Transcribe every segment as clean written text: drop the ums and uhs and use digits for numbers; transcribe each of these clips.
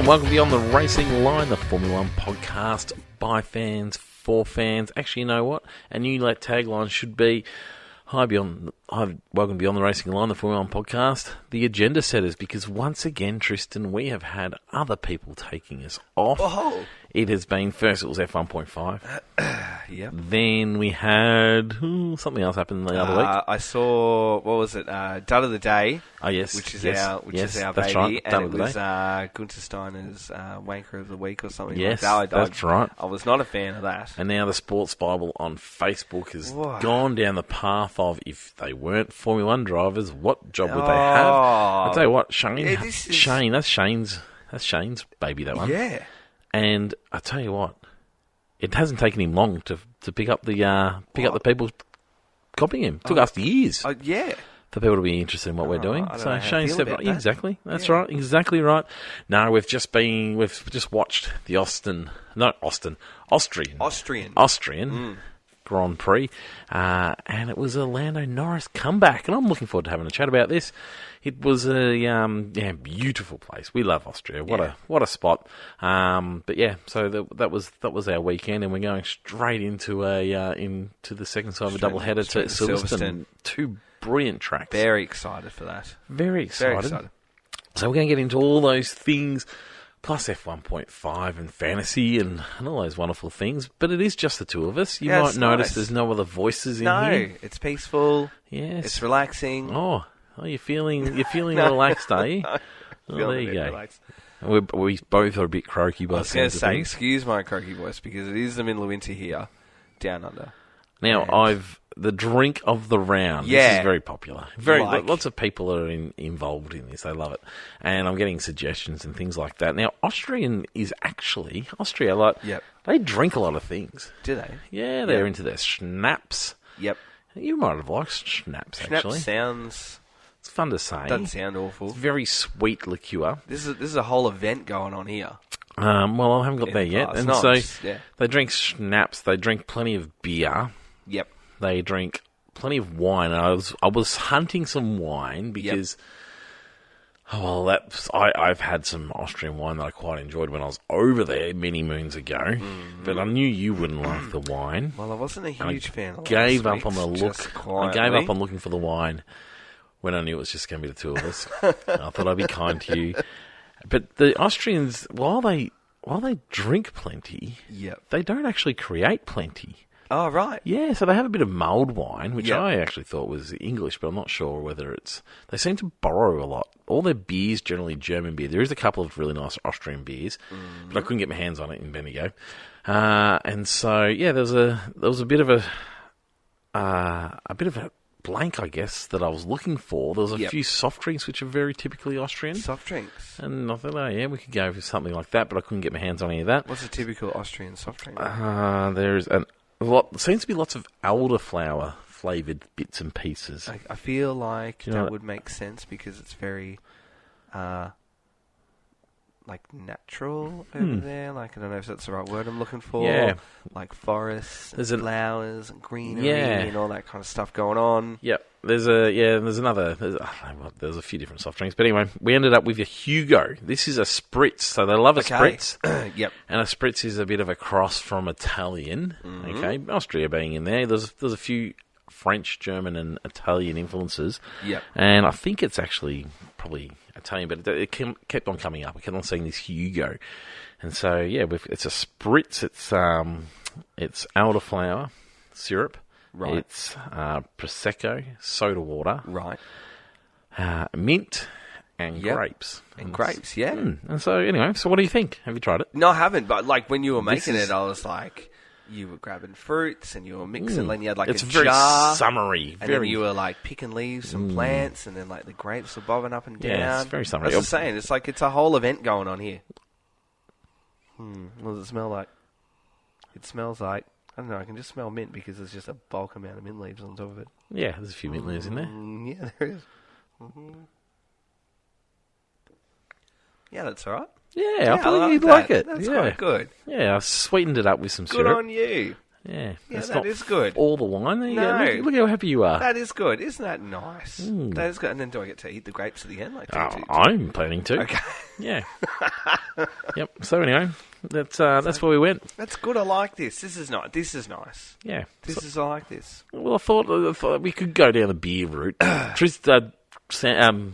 and welcome Beyond the Racing Line, the Formula One podcast by fans, for fans. Actually, you know what? A new tagline should be, welcome Beyond the Racing Line, the Formula One podcast, the agenda setters, because once again, Tristan, we have had other people taking us off. Oh. It has been, first it was F1.5. Yep. Then we had, something else happened the other week. I saw, what was it, Dud of the Day. Oh, yes. Which is yes, our that's baby. right. And it was Gunther Steiner's Wanker of the Week or something yes, like that. That's right. I was not a fan of that. And now the Sports Bible on Facebook has gone down the path of, if they weren't Formula One drivers, what job would they have? I'll tell you what, Shane, that's Shane's baby, that one. Yeah. And I tell you what, it hasn't taken him long to pick up the people copying him. It took us years. Yeah. For people to be interested in what we're doing. So Shane stepped right. Exactly. That's right. Exactly right. No, we've just watched the Austrian Grand Prix, and it was a Lando Norris comeback, and I'm looking forward to having a chat about this. It was a beautiful place. We love Austria. What a spot. But yeah, so that was our weekend, and we're going straight into the second side of a double header to Silverstone. Two brilliant tracks. Very excited for that. Very excited. So we're going to get into all those things, plus F1.5 and fantasy and all those wonderful things. But it is just the two of us. You might notice there's no other voices in here. No, it's peaceful. Yes. It's relaxing. Oh, you're feeling relaxed, are you? Well, there you go. Relaxed. We both are a bit croaky. I was going to say, excuse my croaky voice, because it is the middle of winter here, down under. Now, the drink of the round. Yeah. This is very popular. Lots of people are involved in this. They love it. And I'm getting suggestions and things like that. Now, Austria, they drink a lot of things. Do they? Yeah, they're into their schnapps. Yep. You might have liked schnapps, actually. Sounds... It's fun to say. Doesn't sound awful. It's very sweet liqueur. This is a whole event going on here. Well, I haven't got there yet. And nice. They drink schnapps. They drink plenty of beer. Yep. They drink plenty of wine. I was hunting some wine because, I've had some Austrian wine that I quite enjoyed when I was over there many moons ago. Mm-hmm. But I knew you wouldn't like the wine. Well, I wasn't a huge fan. I gave up on the look. I gave up on looking for the wine when I knew it was just going to be the two of us. I thought I'd be kind to you. But the Austrians, while they drink plenty, they don't actually create plenty. Oh, right. Yeah, so they have a bit of mulled wine, which I actually thought was English, but I'm not sure whether it's... They seem to borrow a lot. All their beers, generally German beer. There is a couple of really nice Austrian beers, but I couldn't get my hands on it in Bendigo. And so, there was a bit of a blank, I guess, that I was looking for. There was a few soft drinks, which are very typically Austrian. Soft drinks? And I thought, we could go for something like that, but I couldn't get my hands on any of that. What's a typical Austrian soft drink? There's seems to be lots of elderflower flavoured bits and pieces. I feel like that would make sense because it's very, natural over there. I don't know if that's the right word I'm looking for. Yeah. Like forests, and flowers, and greenery, and all that kind of stuff going on. Yep. There's a few different soft drinks. But anyway, we ended up with a Hugo. This is a Spritz. So they love a Spritz. Yep. And a Spritz is a bit of a cross from Italian. Mm-hmm. Okay. Austria being in there. There's a few French, German, and Italian influences. Yep. And I think it's actually probably Italian, but it kept on coming up. I kept on seeing this Hugo. And so, it's a Spritz. It's elderflower syrup. Right. It's Prosecco, soda water. Right. Mint and grapes. And grapes, yeah. And so, anyway, what do you think? Have you tried it? No, I haven't. But, when you were making it, I was like... You were grabbing fruits and you were mixing, and you had it's a very jar, summery. And then you were picking leaves and plants, and then the grapes were bobbing up and down. Yeah, it's very summery. I was saying, it's a whole event going on here. What does it smell like? It smells like, I don't know, I can just smell mint because there's just a bulk amount of mint leaves on top of it. Yeah, there's a few mint leaves in there. Yeah, there is. Mm-hmm. Yeah, that's all right. Yeah, I thought you'd like it. That's quite good. Yeah, I sweetened it up with some syrup. syrup. Good on you. Yeah, Yeah, it's that not is good. all the wine. There you No. go. Look how happy you are. That is good. Isn't that nice? That is good. And then do I get to eat the grapes at the end? Like, I'm planning to. Okay. Yeah. Yep. So anyway, that's where we went. That's good. I like this. This is nice. This is nice. Yeah. I like this. Well, I thought we could go down the beer route. Shane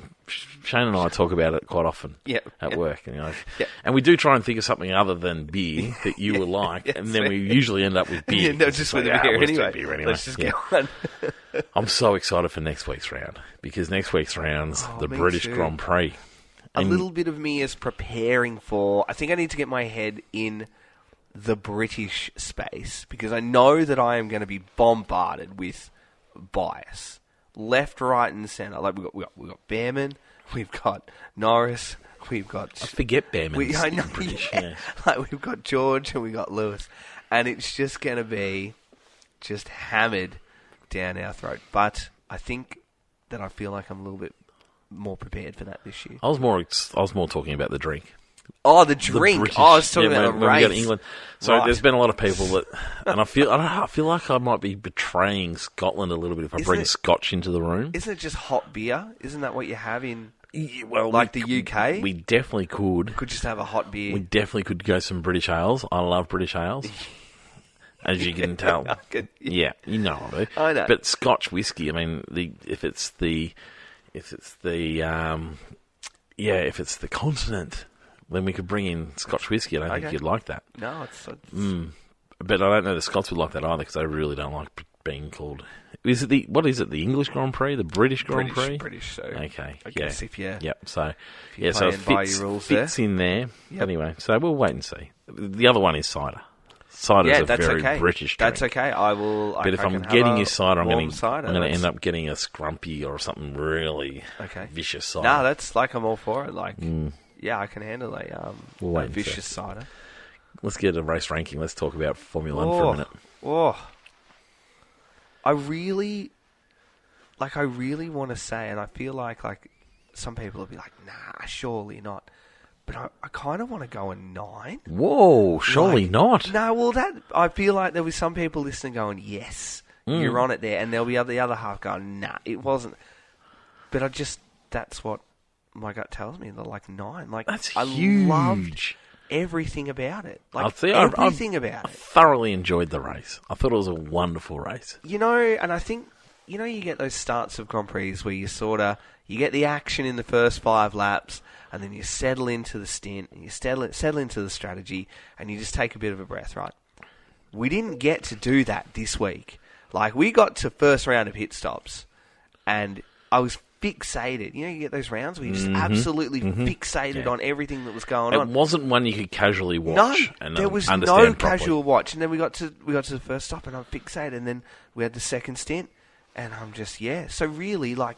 and I talk about it quite often at work. And we do try and think of something other than beer that you will like, and then we usually end up with beer. No, just with the beer anyway. Let's just get on. I'm so excited for next week's round, because next week's round's the British too. Grand Prix. A little bit of me is preparing for... I think I need to get my head in the British space, because I know that I am going to be bombarded with bias. Left, right, and centre. Like we've got Behrman, we've got Norris, we've got... I forget Behrman's I know, British. yeah. Like we've got George and we've got Lewis. And it's just going to be just hammered down our throat. But I think that I feel like I'm a little bit more prepared for that this year. I was more talking about the drink. Oh, the drink. I was talking about the race. When we go to England. So Right. there's been a lot of people that, and I feel like I might be betraying Scotland a little bit if I bring Scotch into the room. Isn't it just hot beer? Isn't that what you have in, Well, like the UK? We definitely could. Could just have a hot beer. We definitely could go some British ales. I love British ales, as you can tell. Yeah, you know I do. I know. But Scotch whiskey. I mean, if it's the continent, then we could bring in Scotch whiskey. I don't think you'd like that. No, it's But I don't know the Scots would like that either, because they really don't like being called... What is it, the English Grand Prix? The British Grand Prix? British, so... Okay, I guess if you... Yep, so... you're so it playing by your rules there. fits in there. Yep. Anyway, so we'll wait and see. The other one is cider. Cider is a very British drink. That's okay. But if I'm getting your cider, I'm going to end up getting a scrumpy or something really vicious cider. No, that's like, I'm all for it. Like, yeah, I can handle a vicious cider. Let's get a race ranking. Let's talk about Formula 1 for a minute. I really want to say, and I feel like some people will be like, nah, surely not. But I kind of want to go a 9. Whoa, surely not. No, well, I feel like there'll be some people listening going, yes, you're on it there. And there'll be the other half going, nah, it wasn't. But that's what my gut tells me. They're like 9. Like, that's I huge. Loved everything about it. Like, everything about it. I thoroughly enjoyed the race. I thought it was a wonderful race. And I think, you get those starts of Grand Prix where you get the action in the first 5 laps, and then you settle into the stint, and you settle into the strategy, and you just take a bit of a breath, right? We didn't get to do that this week. Like, we got to first round of pit stops, and I was fixated. You get those rounds where you're just absolutely fixated on everything that was going on. It wasn't one you could casually watch. No, there was no casual watch. And then we got to the first stop, and I'm fixated, and then we had the second stint, and I'm just, So really, like,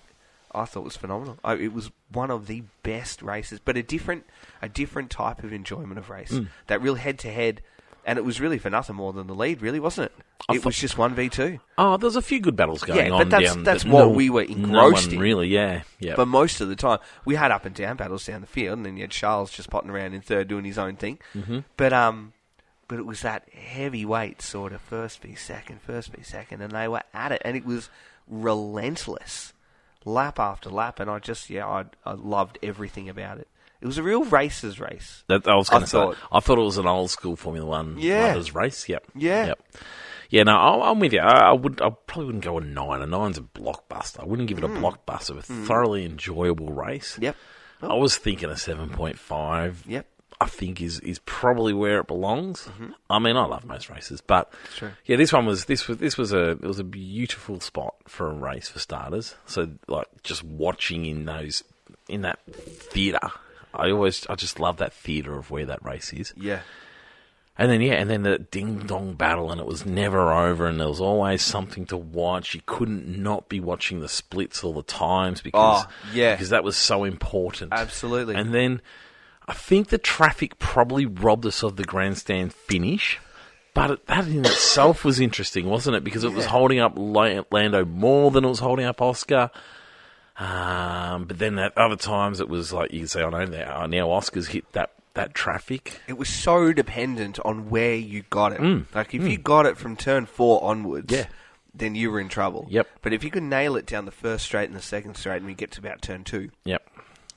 I thought it was phenomenal. It was one of the best races, but a different type of enjoyment of race. That real head-to-head, and it was really for nothing more than the lead, really, wasn't it? It was just 1v2. Oh, there was a few good battles going on. Yeah, but that's what we were engrossed in. Really, yeah. For most of the time. We had up and down battles down the field, and then you had Charles just potting around in third doing his own thing. Mm-hmm. But it was that heavyweight sort of first v second, and they were at it, and it was relentless. Lap after lap, and I loved everything about it. It was a real racer's race. I was going to say, I thought it was an old school Formula 1 riders race. Yep. Yeah. Yep. Yeah, no, I'm with you. I probably wouldn't go a 9. A 9's a blockbuster. I wouldn't give it a blockbuster. A thoroughly enjoyable race. Yep. I was thinking a 7.5. Yep. I think is probably where it belongs. Mm-hmm. I mean, I love most races, but yeah, this one was a beautiful spot for a race for starters. So like just watching in that theatre, I just love that theatre of where that race is. Yeah. And then the ding dong battle, and it was never over, and there was always something to watch. You couldn't not be watching the splits all the times because that was so important. Absolutely. And then I think the traffic probably robbed us of the grandstand finish, but that in itself was interesting, wasn't it? Because it was holding up Lando more than it was holding up Oscar. But then at other times it was like, you can say, now Oscar's hit that that traffic. It was so dependent on where you got it. Like, if you got it from turn 4 onwards, then you were in trouble. Yep. But if you could nail it down the first straight and the second straight and we get to about turn 2,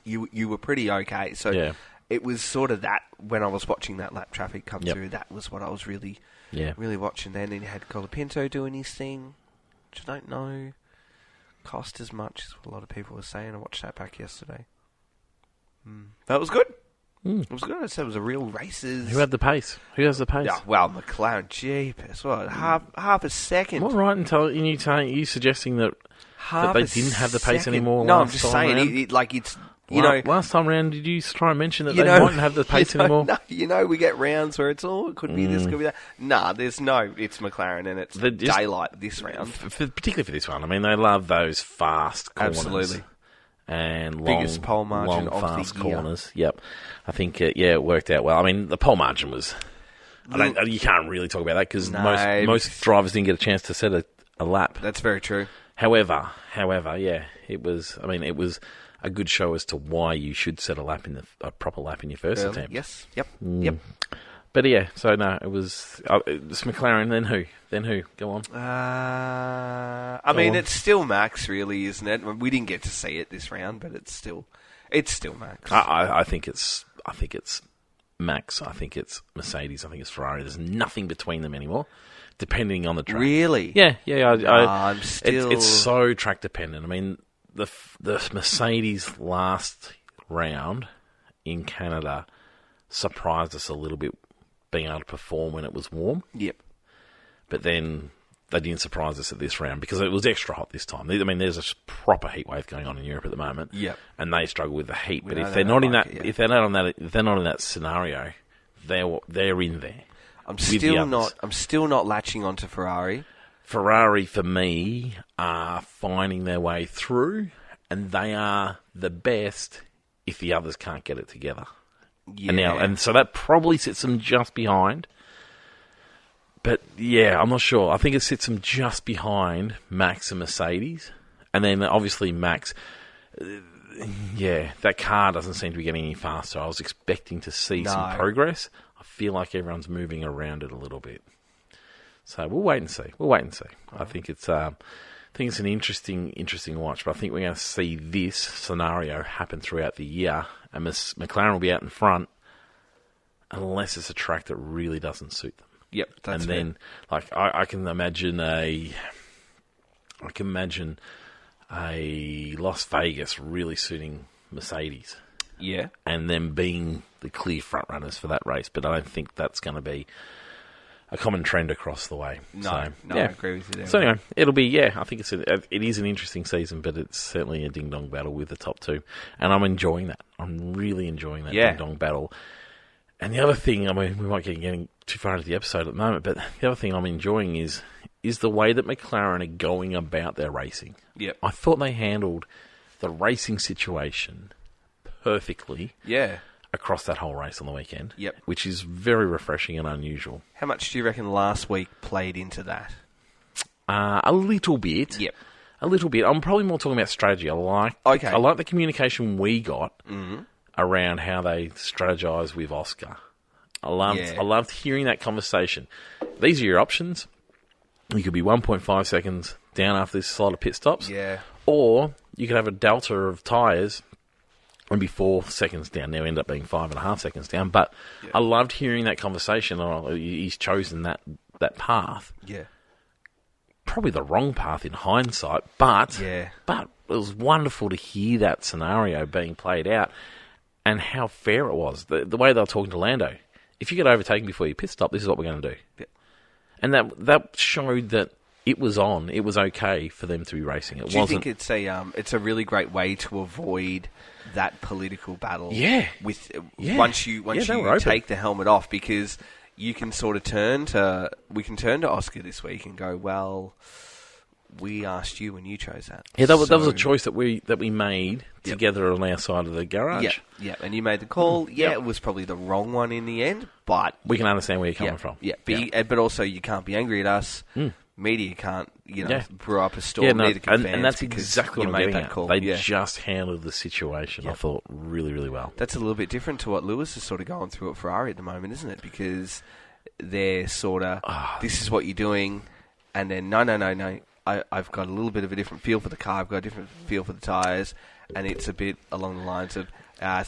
you were pretty okay. So it was sort of that, when I was watching that lap traffic come through, that was what I was really watching then. And you had Colapinto doing his thing, which I don't know cost as much as what a lot of people were saying. I watched that back yesterday. That was good. It was good. I said it was a real races. Who had the pace? Who has the pace? Yeah, well, McLaren, jeepers. What, half a second? Am I right in you suggesting that they didn't have the pace anymore? No, I'm just saying, it's... last time round, did you try and mention that they mightn't have the pace anymore? No, we get rounds where it's it could be this, could be that. Nah, it's McLaren and it's daylight this round. Particularly for this one. I mean, they love those fast corners. Absolutely. And biggest pole margin of fast the year. corners. Yep. I think, it worked out well. I mean, the pole margin was... you can't really talk about that because most drivers didn't get a chance to set a lap. That's very true. However, it was a good show as to why you should set a proper lap in your first attempt. Yes. Yep. But so no, it was McLaren. Then who? Go on. I mean, it's still Max, really, isn't it? We didn't get to see it this round, but it's still Max. I think it's Max. I think it's Mercedes. I think it's Ferrari. There's nothing between them anymore, depending on the track. Really? Yeah. I'm still. It's so track dependent. I mean, the Mercedes last round in Canada surprised us a little bit, being able to perform when it was warm. Yep. But then they didn't surprise us at this round because it was extra hot this time. I mean, there's a proper heat wave going on in Europe at the moment. Yep. And they struggle with the heat. But if they're not in that scenario, they're in there. I'm still not latching onto Ferrari. Ferrari, for me, are finding their way through, and they are the best if the others can't get it together. Yeah. And so that probably sits them just behind. But I'm not sure. I think it sits them just behind Max and Mercedes. And then obviously Max, that car doesn't seem to be getting any faster. I was expecting to see some progress. I feel like everyone's moving around it a little bit. So we'll wait and see. I think it's an interesting watch, but I think we're going to see this scenario happen throughout the year, and McLaren will be out in front unless it's a track that really doesn't suit them. Yep, that's fair. Then, I can imagine a Las Vegas really suiting Mercedes. Yeah, and them being the clear front runners for that race, but I don't think that's going to be a common trend across the way. I agree with you there. So anyway, it'll be, I think it is an interesting season, but it's certainly a ding-dong battle with the top two. And I'm enjoying that. I'm really enjoying that ding-dong battle. And the other thing, I mean, we might be getting too far into the episode at the moment, but the other thing I'm enjoying is the way that McLaren are going about their racing. Yep. I thought they handled the racing situation perfectly. Yeah. Across that whole race on the weekend. Yep. Which is very refreshing and unusual. How much do you reckon last week played into that? A little bit. Yep. A little bit. I'm probably more talking about strategy. I like the communication we got around how they strategise with Oscar. I loved hearing that conversation. These are your options. You could be 1.5 seconds down after this slot of pit stops. Yeah. Or you could have a delta of tyres and be 4 seconds down. Now end up being 5.5 seconds down. But I loved hearing that conversation. He's chosen that path. Yeah. Probably the wrong path in hindsight, but it was wonderful to hear that scenario being played out and how fair it was. The way they were talking to Lando. If you get overtaken before your pit stop, this is what we're going to do. Yeah. And that showed that it was on. It was okay for them to be racing. Do you think it's a really great way to avoid that political battle? Yeah. Once you take the helmet off, because you can sort of turn to Oscar this week and go, well, we asked you when you chose that. Yeah, that was a choice that we made together on our side of the garage. Yeah, and you made the call. It was probably the wrong one in the end, but we can understand where you're coming from. Yeah, but also you can't be angry at us. Media can't brew up a storm. Neither can fans, and that's exactly what I'm getting at. Call. They just handled the situation, I thought, really, really well. That's a little bit different to what Lewis is sort of going through at Ferrari at the moment, isn't it? Because they're sort of, this is what you're doing, and then, no. I've got a little bit of a different feel for the car. I've got a different feel for the tyres, and it's a bit along the lines of,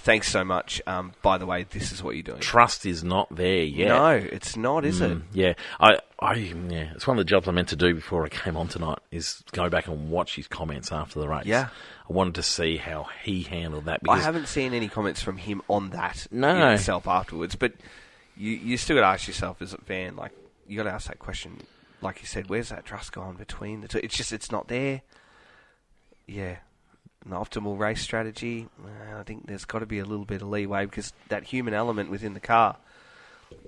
thanks so much. By the way, this is what you're doing. Trust is not there yet. No, it's not, is it? Yeah, it's one of the jobs I meant to do before I came on tonight is go back and watch his comments after the race. Yeah. I wanted to see how he handled that. I haven't seen any comments from him on that in No. itself afterwards, but you still got to ask yourself as a fan, like, you got to ask that question. Like you said, where's that trust gone between the two? It's not there. Yeah. An optimal race strategy, I think there's got to be a little bit of leeway because that human element within the car,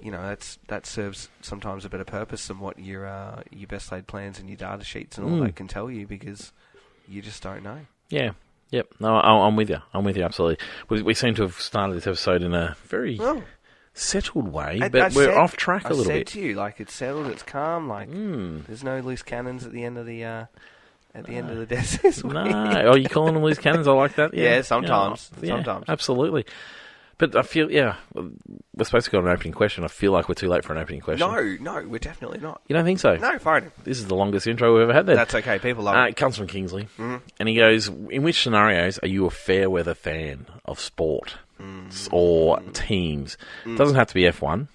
that serves sometimes a better purpose than what your best laid plans and your data sheets and all that can tell you because you just don't know. Yeah. Yep. No, I'm with you. Absolutely. We seem to have started this episode in a very settled way, but we're off track a little bit. I said to you, like, it's settled, it's calm, like, there's no loose cannons at the end of the end of the desert this week. No. Are you calling them loose cannons? I like that. Yeah, sometimes. Yeah, Sometimes. Absolutely. But I feel, we're supposed to go on an opening question. I feel like we're too late for an opening question. No, we're definitely not. You don't think so? No, fine. This is the longest intro we've ever had then. That's okay, people love it. It comes from Kingsley. And he goes, in which scenarios are you a fair weather fan of sport or teams? It doesn't have to be F1,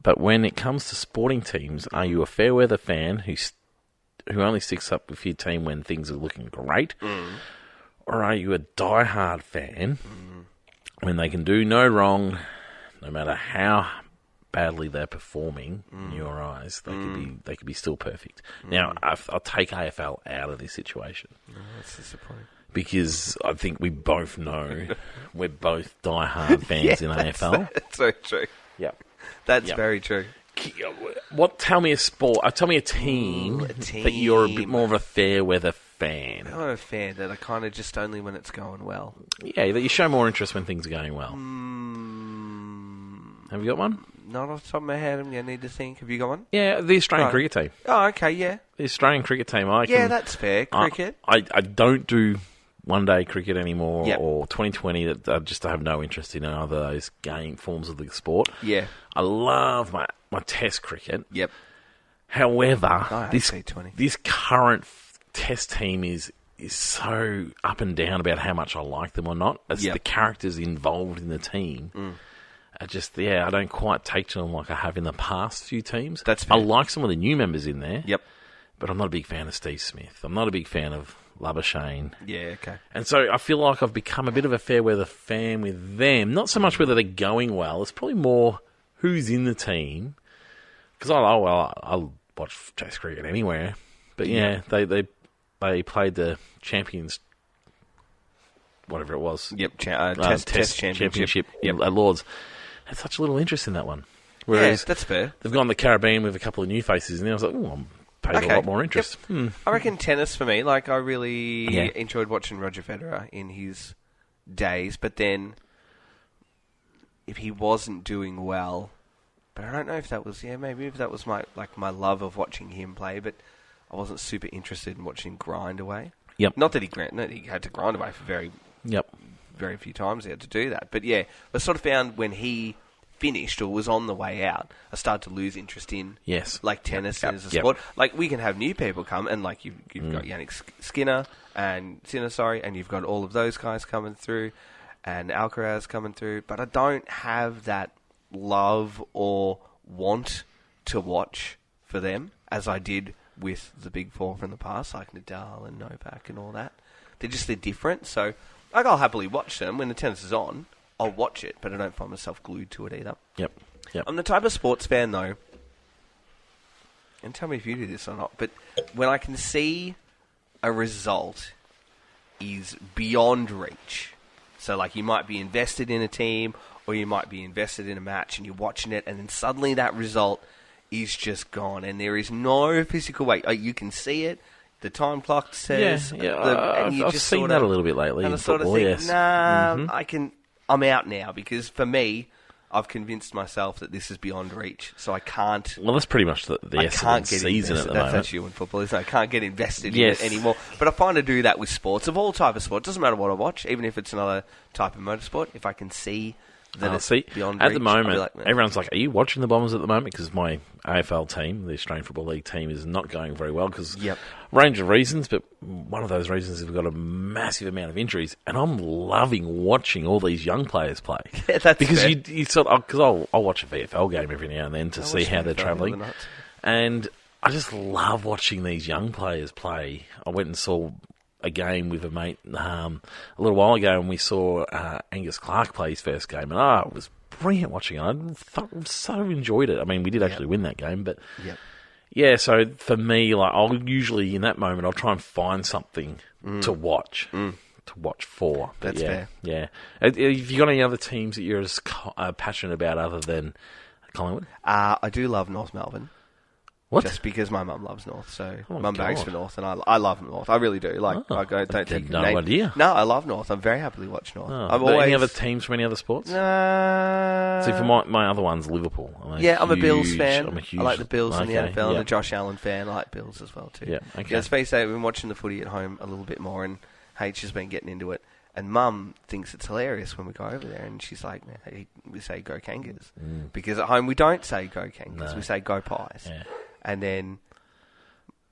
but when it comes to sporting teams, are you a fair weather fan who only sticks up with your team when things are looking great? Or are you a diehard fan when they can do no wrong, no matter how badly they're performing in your eyes, they could be still perfect? Now, I'll take AFL out of this situation. That's disappointing. Because I think we both know we're both diehard fans in AFL. That's so true. Yep. That's very true. Tell me a sport. Tell me a team that you're a bit more of a fair weather fan. I'm a fan that I kind of just only when it's going well. Yeah, that you show more interest when things are going well. Have you got one? Not off the top of my head. I'm going to need to think. Have you got one? Yeah, the Australian cricket team. Oh, okay, yeah. The Australian cricket team. That's fair. Cricket. I don't do one-day cricket anymore or 2020. I just have no interest in either of those forms of the sport. Yeah. I love my test cricket. Yep. However, T20. this current test team is so up and down about how much I like them or not. It's the characters involved in the team. I don't quite take to them like I have in the past few teams. That's fair. I like some of the new members in there. Yep. But I'm not a big fan of Steve Smith. I'm not a big fan of Labuschagne. Yeah, okay. And so I feel like I've become a bit of a fair weather fan with them. Not so much whether they're going well. It's probably more who's in the team. Because I'll watch Test cricket anywhere. But they played the Champions, whatever it was. Yep, Test Championship at Lords. Had such a little interest in that one. Whereas that's fair. They've gone to the Caribbean with a couple of new faces, and I was like, I'm paid a lot more interest. Yep. I reckon tennis for me. Like, I really enjoyed watching Roger Federer in his days, but then if he wasn't doing well, but I don't know if that was maybe if that was my love of watching him play, but I wasn't super interested in watching him grind away. Yep. Not that he had to grind away for very few times he had to do that. But yeah, I sort of found when he finished or was on the way out, I started to lose interest in tennis as a sport. Like, we can have new people come, and like you've got Yannick Sinner, and you've got all of those guys coming through, and Alcaraz coming through, but I don't have that love or want to watch for them as I did with the big four from the past, like Nadal and Novak and all that. They're different, so I'll happily watch them when the tennis is on. I'll watch it, but I don't find myself glued to it either. Yep. I'm the type of sports fan, though, and tell me if you do this or not, but when I can see a result is beyond reach, so like you might be invested in a team or you might be invested in a match and you're watching it, and then suddenly that result is just gone, and there is no physical way. You can see it. The time clock says... I've seen that a little bit lately in football, yes. I'm out now, because for me, I've convinced myself that this is beyond reach, so I can't. Well, that's pretty much the essence of the season at the moment. That's you in football, isn't it? I can't get invested in it anymore. But I find I do that with sports of all type of sport. Doesn't matter what I watch, even if it's another type of motorsport. If I can see that it's beyond reach, at the moment, like, everyone's like, "Are you watching the Bombers at the moment?" Because my AFL team, the Australian Football League team, is not going very well because range of reasons. But one of those reasons is we've got a massive amount of injuries, and I'm loving watching all these young players play. Yeah, that's because fair. you sort of, because I'll watch a VFL game every now and then to see how they're travelling, and I just love watching these young players play. I went and saw a game with a mate a little while ago, and we saw Angus Clark play his first game, and it was brilliant watching it. I so enjoyed it. I mean, we did actually win that game, but yeah. So for me, like, I'll usually in that moment I'll try and find something to watch. To watch for. But that's fair. Yeah. Have you got any other teams that you're as passionate about other than Collingwood? I do love North Melbourne. What? Just because my mum loves North, so mum bags for North, and I love North. I really do. Like, I don't think no idea. No, I love North. I'm very happily watch North. Any other teams from any other sports? See, for my other one's Liverpool. I'm a Bills fan. I like the Bills in the NFL. I'm a Josh Allen fan. I like Bills as well too. Yeah, okay. Let's face it, I've been watching the footy at home a little bit more, and H has been getting into it. And Mum thinks it's hilarious when we go over there, and she's like, hey, we say go Kangas. Because at home we don't say go Kangas, we say go Pies. Yeah. And then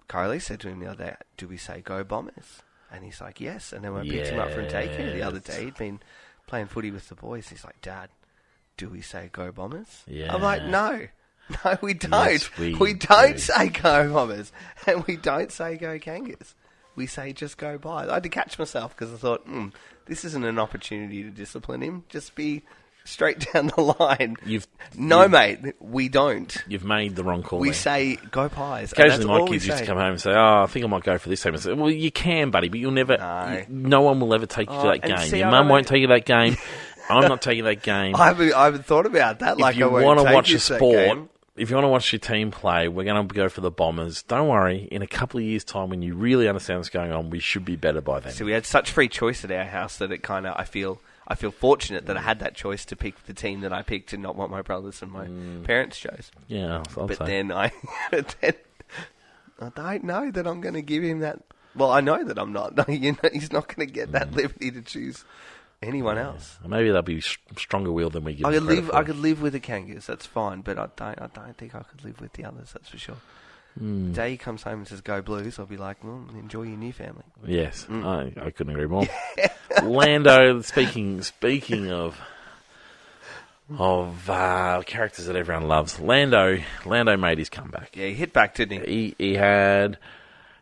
Kylie said to him the other day, do we say go Bombers? And he's like, yes. And then when I picked him up from daycare the other day, he'd been playing footy with the boys. He's like, Dad, do we say go Bombers? Yeah. I'm like, no, we don't. Yes, we don't say go Bombers, and we don't say go Kangas. We say just go Pies. I had to catch myself because I thought, this isn't an opportunity to discipline him. Just be straight down the line. Mate, we don't. You've made the wrong call. We say go Pies. Occasionally my kids used to come home and say, I think I might go for this team. I said, well, you can, buddy, but you'll never... No one will ever take you to that game. Your mum won't take you to that game. I'm not taking that game. I haven't thought about that. If you want to watch a sport... If you want to watch your team play, we're going to go for the Bombers. Don't worry, in a couple of years' time, when you really understand what's going on, we should be better by then. So we had such free choice at our house that it kind of, I feel fortunate that I had that choice to pick the team that I picked and not what my brothers and my parents chose. Yeah, but then I don't know that I'm going to give him that. Well, I know that I'm not. He's not going to get that liberty to choose anyone else. Maybe they'll be stronger will than we give. I could live with the Kangas. That's fine, but I don't think I could live with the others. That's for sure. The day he comes home and says "Go Blues," I'll be like, "Well, enjoy your new family." Yes, I couldn't agree more. Lando. Speaking of characters that everyone loves, Lando made his comeback. Yeah, he hit back, didn't he?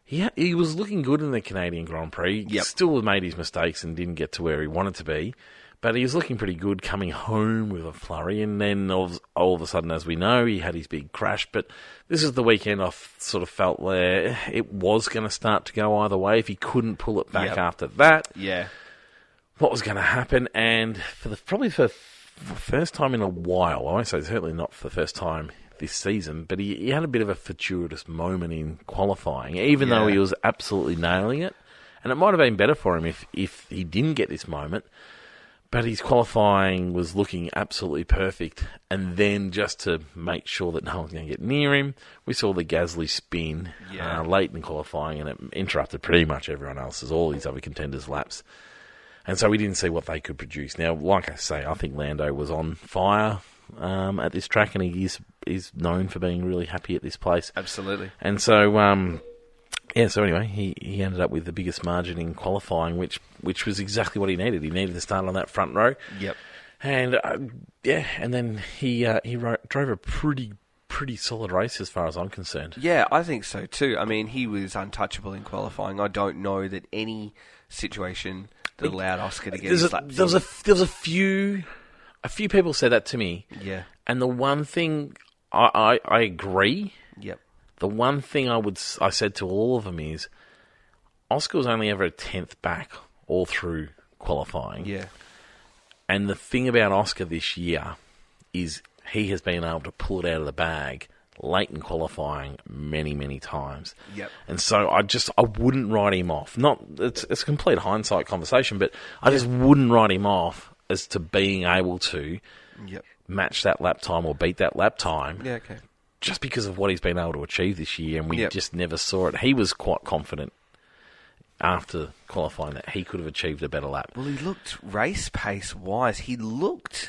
He was looking good in the Canadian Grand Prix. Yep. Still made his mistakes and didn't get to where he wanted to be. But he was looking pretty good coming home with a flurry. And then all of a sudden, as we know, he had his big crash. But this is the weekend I sort of felt where it was going to start to go either way. If he couldn't pull it back after that, what was going to happen? And probably for the first time in a while, I won't say certainly not for the first time this season, but he had a bit of a fortuitous moment in qualifying, even though he was absolutely nailing it. And it might have been better for him if he didn't get this moment, but his qualifying was looking absolutely perfect. And then just to make sure that no one's going to get near him, we saw the Gasly spin late in qualifying, and it interrupted pretty much everyone else's, all these other contenders' laps. And so we didn't see what they could produce. Now, like I say, I think Lando was on fire at this track, and he is known for being really happy at this place. Absolutely. And so, so anyway, he ended up with the biggest margin in qualifying, which was exactly what he needed. He needed to start on that front row. Yep. And and then he drove a pretty solid race as far as I'm concerned. Yeah, I think so too. I mean, he was untouchable in qualifying. I don't know that any situation that allowed Oscar to get his laps. There was a few people said that to me. Yeah. And the one thing I agree. Yep. The one thing I said to all of them is Oscar was only ever a 10th back all through qualifying. Yeah. And the thing about Oscar this year is he has been able to pull it out of the bag late in qualifying many, many times. Yep. And so I wouldn't write him off. It's a complete hindsight conversation, but I just wouldn't write him off as to being able to match that lap time or beat that lap time. Yeah, okay. Just because of what he's been able to achieve this year, and we Yep. just never saw it. He was quite confident after qualifying that he could have achieved a better lap. Well, he looked race pace wise. He looked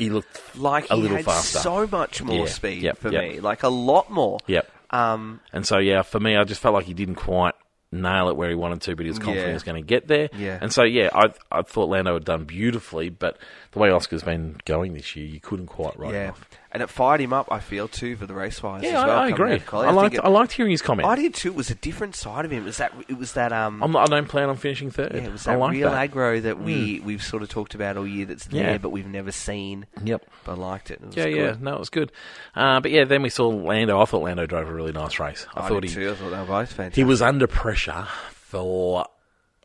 like a he little had faster. so much more speed Yep. me, like a lot more. Yep. And so, for me, I just felt like he didn't quite nail it where he wanted to, but he was confident he was going to get there. Yeah. And so, I thought Lando had done beautifully, but the way Oscar's been going this year, you couldn't quite write it off. And it fired him up, I feel, too, for the race wise. Yeah, as well, I agree. I liked hearing his comment. I did too. It was a different side of him. It was that I don't plan on finishing third. Yeah, it was that real aggro that we've sort of talked about all year. That's there, but we've never seen. Yep. But I liked it. It was good. No, it was good. But then we saw Lando. I thought Lando drove a really nice race. I thought they were both fantastic. He was under pressure for.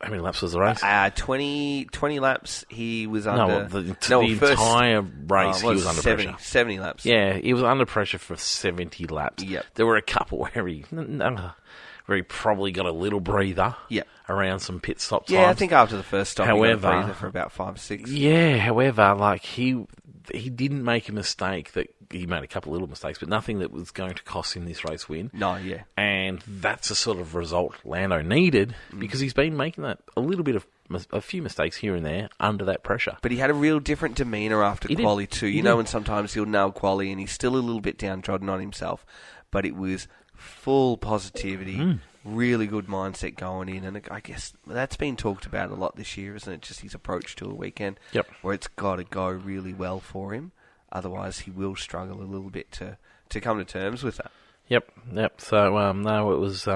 How many laps was the race? 20 laps. He was under. The entire race, he was under 70, pressure. 70 laps. Yeah, he was under pressure for 70 laps. Yep. There were a couple where he probably got a little breather. Yep. Around some pit stop times. Yeah, I think after the first stop, however, he got a breather for about 5 or 6. Yeah, however, he didn't make a mistake that. He made a couple of little mistakes, but nothing that was going to cost him this race win. No, yeah. And that's the sort of result Lando needed because he's been making that a few mistakes here and there under that pressure. But he had a real different demeanour after quali too. You know, and sometimes he'll nail quali and he's still a little bit downtrodden on himself, but it was full positivity, really good mindset going in, and I guess that's been talked about a lot this year, isn't it? Just his approach to a weekend, where it's got to go really well for him. Otherwise, he will struggle a little bit to come to terms with that. Yep. So, no, it was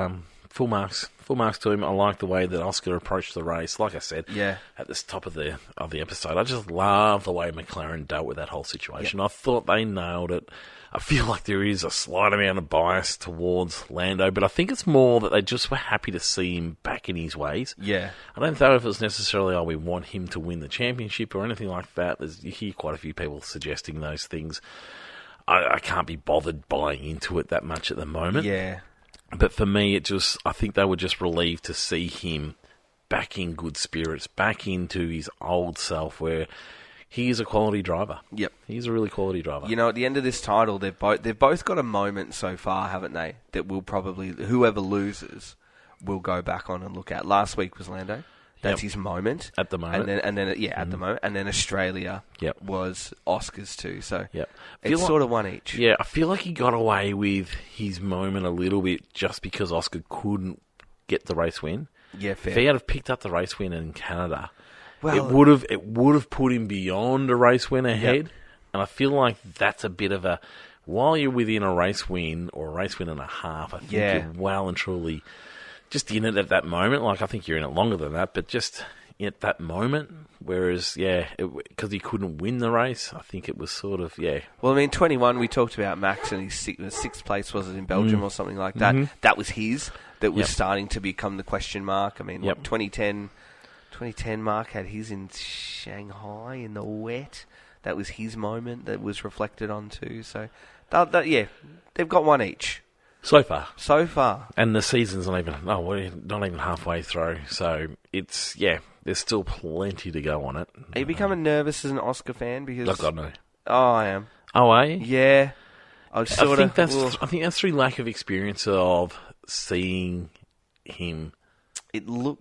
full marks to him. I like the way that Oscar approached the race. Like I said, at the top of the episode, I just love the way McLaren dealt with that whole situation. I thought they nailed it. I feel like there is a slight amount of bias towards Lando, but I think it's more that they just were happy to see him back in his ways. Yeah. I don't know if it's necessarily, we want him to win the championship or anything like that. You hear quite a few people suggesting those things. I can't be bothered buying into it that much at the moment. Yeah. But for me, I think they were just relieved to see him back in good spirits, back into his old self where he is a quality driver. Yep. He's a really quality driver. You know, at the end of this title, they've both got a moment so far, haven't they? That will probably, whoever loses, will go back on and look at. Last week was Lando. That's his moment. At the moment. And then at the moment. And then Australia was Oscars too. So it's sort of one each. Yeah, I feel like he got away with his moment a little bit just because Oscar couldn't get the race win. Yeah, fair. If he had picked up the race win in Canada, well, it would have put him beyond a race win ahead. And I feel like that's a bit of a, while you're within a race win or a race win and a half, I think you're well and truly just in it at that moment. Like, I think you're in it longer than that, but just at that moment. Whereas, because he couldn't win the race, I think it was sort of, Well, I mean, 21, we talked about Max and his sixth place, was it in Belgium or something like that? Mm-hmm. That was his. That was starting to become the question mark. I mean, 2010 Mark had his in Shanghai in the wet. That was his moment that was reflected on too. So, they've got one each. So far. And the season's we're not even halfway through. So it's, there's still plenty to go on it. Are you becoming nervous as an Oscar fan? Because oh, God, no. Oh, I am. Oh, are you? Yeah. I think that's through lack of experience of seeing him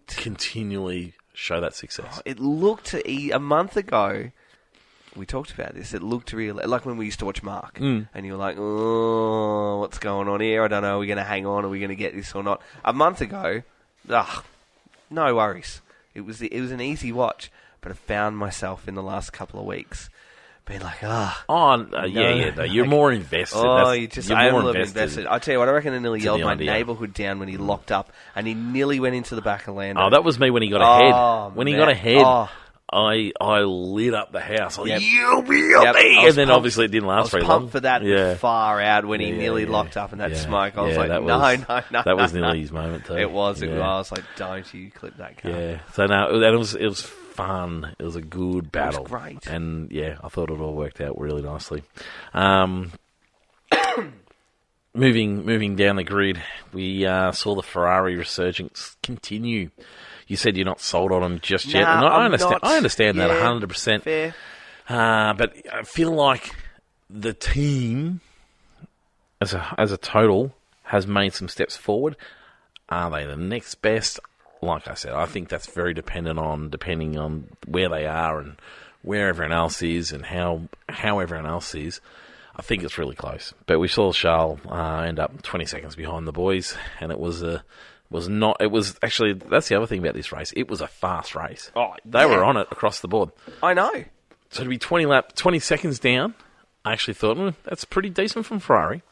continually show that success. It looked, a month ago, we talked about this, it looked real, like when we used to watch Mark, and you were like, oh, what's going on here? I don't know, are we going to hang on? Are we going to get this or not? A month ago, no worries. It was an easy watch, but I found myself in the last couple of weeks being like, you're more invested. I am a little bit invested. I tell you what, I reckon I nearly yelled my neighbourhood down when he locked up, and he nearly went into the back of Lando. Oh, that was me when he got ahead. When he got ahead, I lit up the house. I was like, you'll be up there! And then obviously it didn't last very long. I was pumped for that far out when he nearly locked up in that smoke. I was like, no. That was nearly his moment too. It was. I was like, don't you clip that car. Yeah. So no, it was fun. It was a good battle. It was great. And I thought it all worked out really nicely. Moving down the grid, we saw the Ferrari resurgence continue. You said you're not sold on them just yet. And I understand that 100%. Fair. But I feel like the team as a total has made some steps forward. Are they the next best? Like I said, I think that's very depending on where they are and where everyone else is and how everyone else is. I think it's really close. But we saw Charles end up 20 seconds behind the boys, and it was actually, that's the other thing about this race. It was a fast race. Oh, they were on it across the board. I know. So to be 20 seconds down, I actually thought, that's pretty decent from Ferrari.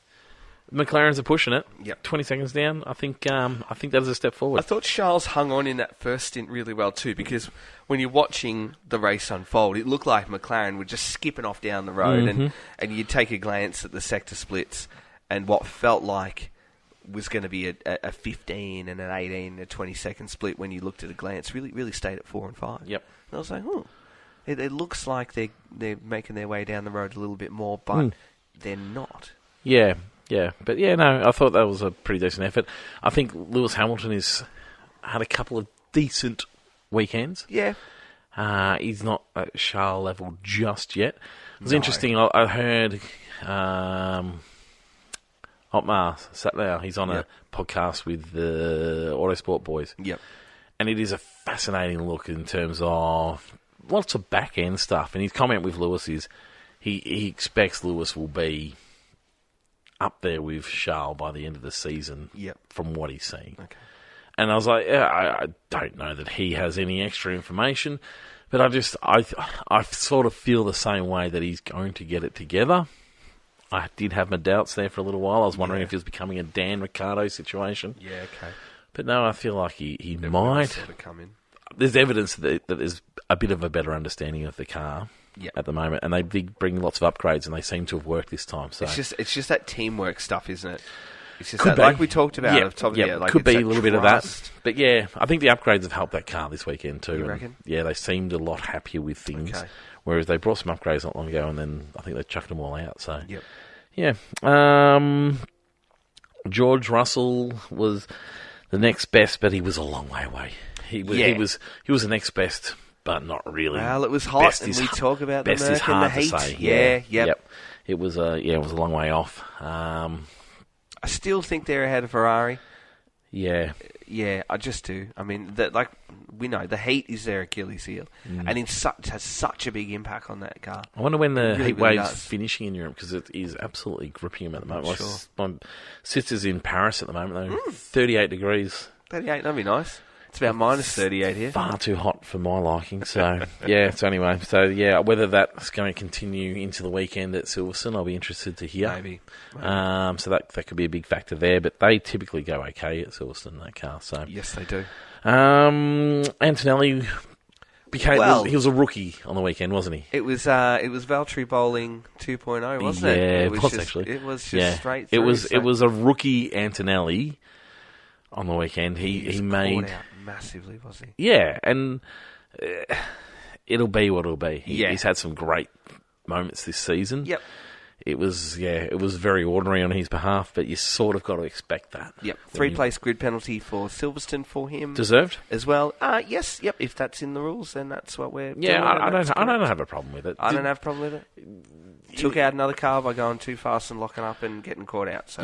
McLarens are pushing it. Yep. 20 seconds down. I think that was a step forward. I thought Charles hung on in that first stint really well too, because when you're watching the race unfold, it looked like McLaren were just skipping off down the road, and you'd take a glance at the sector splits, and what felt like was going to be a 15 and an 18 and a 20-second split when you looked at a glance really stayed at 4 and 5. Yep. And I was like, it looks like they're making their way down the road a little bit more, but they're not. Yeah. Yeah, but no, I thought that was a pretty decent effort. I think Lewis Hamilton had a couple of decent weekends. Yeah. He's not at Charles level just yet. It was interesting. I heard Otmar Sattler. He's on a podcast with the Autosport boys. Yep. And it is a fascinating look in terms of lots of back end stuff. And his comment with Lewis is he expects Lewis will be up there with Charles by the end of the season from what he's seeing. Okay. And I was like, I don't know that he has any extra information, but I sort of feel the same way that he's going to get it together. I did have my doubts there for a little while. I was wondering if it was becoming a Dan Ricciardo situation. Yeah, okay. But no, I feel like he might. Sort of come in. There's evidence that there's a bit of a better understanding of the car. At the moment, and they bring lots of upgrades, and they seem to have worked this time. So it's just that teamwork stuff, isn't it? It's just that, like we talked about. Like could be a little bit of that. But I think the upgrades have helped that car this weekend too. You reckon? Yeah, they seemed a lot happier with things. Okay. Whereas they brought some upgrades not long ago, and then I think they chucked them all out. So George Russell was the next best, but he was a long way away. He was the next best. But not really. Well, it was hot, and we talk about the murk and the heat. Say. Yep. It was a long way off. I still think they're ahead of Ferrari. Yeah, I just do. I mean, we know the heat is their Achilles heel, and has such a big impact on that car. I wonder when the heat wave's finishing in Europe, because it is absolutely gripping them at the moment. Sure. My sister's in Paris at the moment. They're 38 degrees. 38, that'd be nice. It's about minus 38 here. Far too hot for my liking. So, so anyway. So, whether that's going to continue into the weekend at Silverstone, I'll be interested to hear. Maybe. So that could be a big factor there. But they typically go okay at Silverstone, that car. So yes, they do. Antonelli he was a rookie on the weekend, wasn't he? It was Valtteri Bowling 2.0, wasn't it? Yeah, it was actually. It was just straight through. It was a rookie Antonelli on the weekend. He made out massively, was he? Yeah, and it'll be what it'll be. He's had some great moments this season. Yep. It was very ordinary on his behalf, but you sort of got to expect that. Yep. 3-place grid penalty for Silverstone for him. Deserved as well. Yes. Yep. If that's in the rules, then that's what we're. Yeah, I don't have a problem with it. I don't have a problem with it. Took out another car by going too fast and locking up and getting caught out. So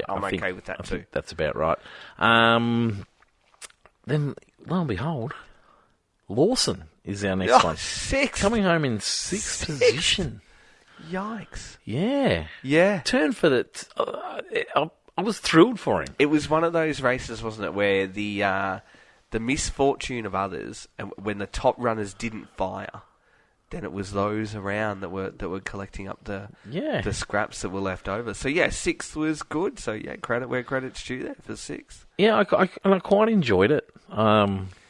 I'm okay with that too. That's about right. Then, lo and behold, Lawson is our next one. Sixth. Coming home in sixth position. Yikes. Yeah. Yeah. Turn for the... I was thrilled for him. It was one of those races, wasn't it, where the misfortune of others, and when the top runners didn't fire, then it was those around that were collecting up the scraps that were left over. So, sixth was good. So, credit where credit's due there for sixth. Yeah, I quite enjoyed it.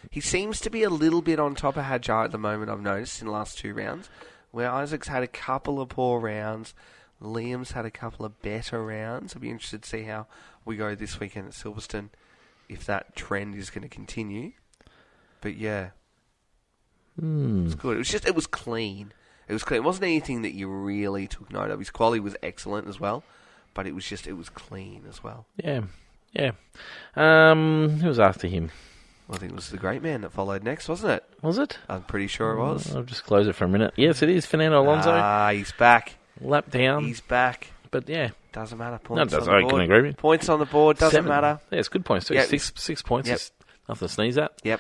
He seems to be a little bit on top of Hadjar at the moment, I've noticed, in the last 2 rounds, where Isaac's had a couple of poor rounds, Liam's had a couple of better rounds. I'll be interested to see how we go this weekend at Silverstone, if that trend is going to continue. But, it's good. It was clean. It was clean. It wasn't anything that you really took note of. His quality was excellent as well, but it was clean as well. Yeah. Who was after him? Well, I think it was the great man that followed next, wasn't it? Was it? I'm pretty sure it was. I'll just close it for a minute. Yes, it is. Fernando Alonso. He's back. lap down. He's back. But yeah, Doesn't matter. no, Points it does. on the I board. can agree with you. Points on the board doesn't 7. matter. Yeah, it's good points too. Yep. 6 points. Yep. Is nothing to sneeze at. Yep.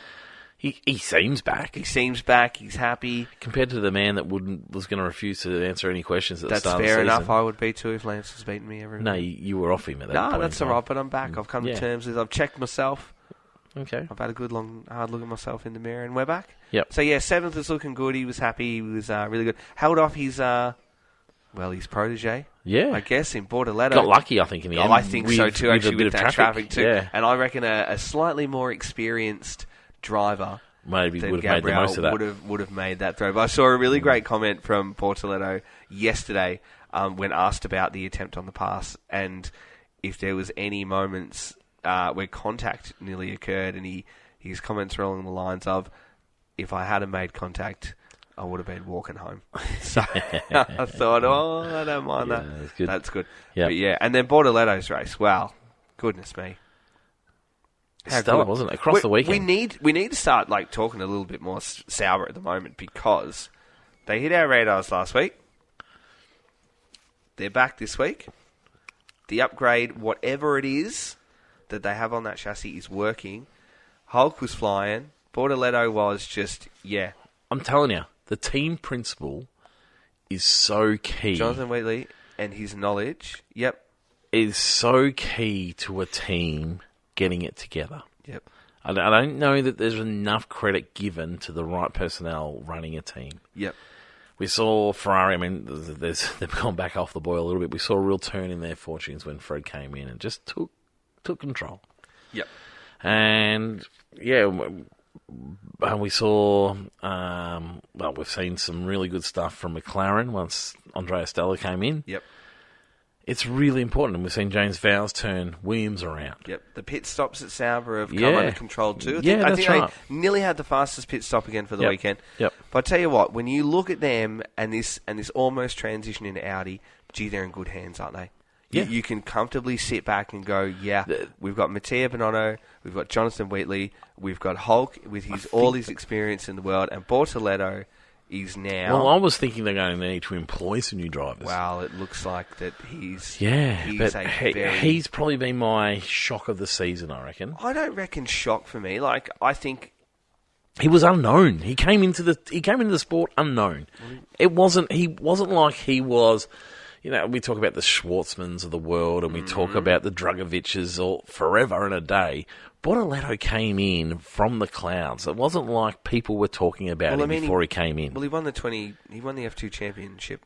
He seems back He seems back. He's happy. compared to the man that was going to refuse to answer any questions at the That's start fair of the season. enough. I would be too if Lance was beating me every No, week. you were off him at that point. No, that's in all time. right. But I'm back. I've come to Yeah. terms with. I've checked myself. Okay. I've had a good, long, hard look at myself in the mirror, and we're back. Yep. So yeah, 7th is looking good. He was happy. He was really good. Held off his his protege. Yeah. I guess in Bortoletto. Got lucky, I think, in the end. I think so too. Actually, a bit with of that traffic too. Yeah. And I reckon a slightly more experienced driver Maybe than would have made the Gabriel most of that. would have made that throw. But I saw a really great comment from Bortoletto yesterday when asked about the attempt on the pass and if there was any moments where contact nearly occurred, and his comments were along the lines of, "If I hadn't made contact, I would have been walking home." So I thought, I don't mind that. That's good. That's good. Yep. But yeah, and then Bortoletto's race. Wow, goodness me. How Stellar, good. wasn't it? Across the weekend. We need to start talking a little bit more Sauber at the moment because they hit our radars last week. They're back this week. The upgrade, whatever it is that they have on that chassis, is working. Hulk was flying. Bortoletto was just, yeah. I'm telling you, the team principle is so key. Jonathan Wheatley and his knowledge, yep. Is so key to a team getting it together. Yep. I don't know that there's enough credit given to the right personnel running a team. Yep. We saw Ferrari, I mean, they've gone back off the boil a little bit. We saw a real turn in their fortunes when Fred came in and just took control. Yep. And, yeah, we saw, we've seen some really good stuff from McLaren once Andrea Stella came in. Yep. It's really important, and we've seen James Vowles turn Williams around. Yep, the pit stops at Sauber have come Yeah. under control too. Yeah, I think right. they nearly had the fastest pit stop again for the Yep. weekend. Yep. But I tell you what, when you look at them and this almost transition into Audi, gee, they're in good hands, aren't they? Yeah. You can comfortably sit back and go, yeah, we've got Mattia Binotto, we've got Jonathan Wheatley, we've got Hulk with all his experience in the world, and Bortoletto is now... Well, I was thinking they're going to need to employ some new drivers. Well, it looks like that he's... Yeah, but very... he's probably been my shock of the season, I reckon. I don't reckon shock for me. Like, I think... He was unknown. He came into the sport unknown. He wasn't like he was... You know, we talk about the Schwartzmans of the world and we talk about the Dragoviches all forever and a day. Bortoletto came in from the clouds. It wasn't like people were talking about him before he came in. Well, he won the F2 championship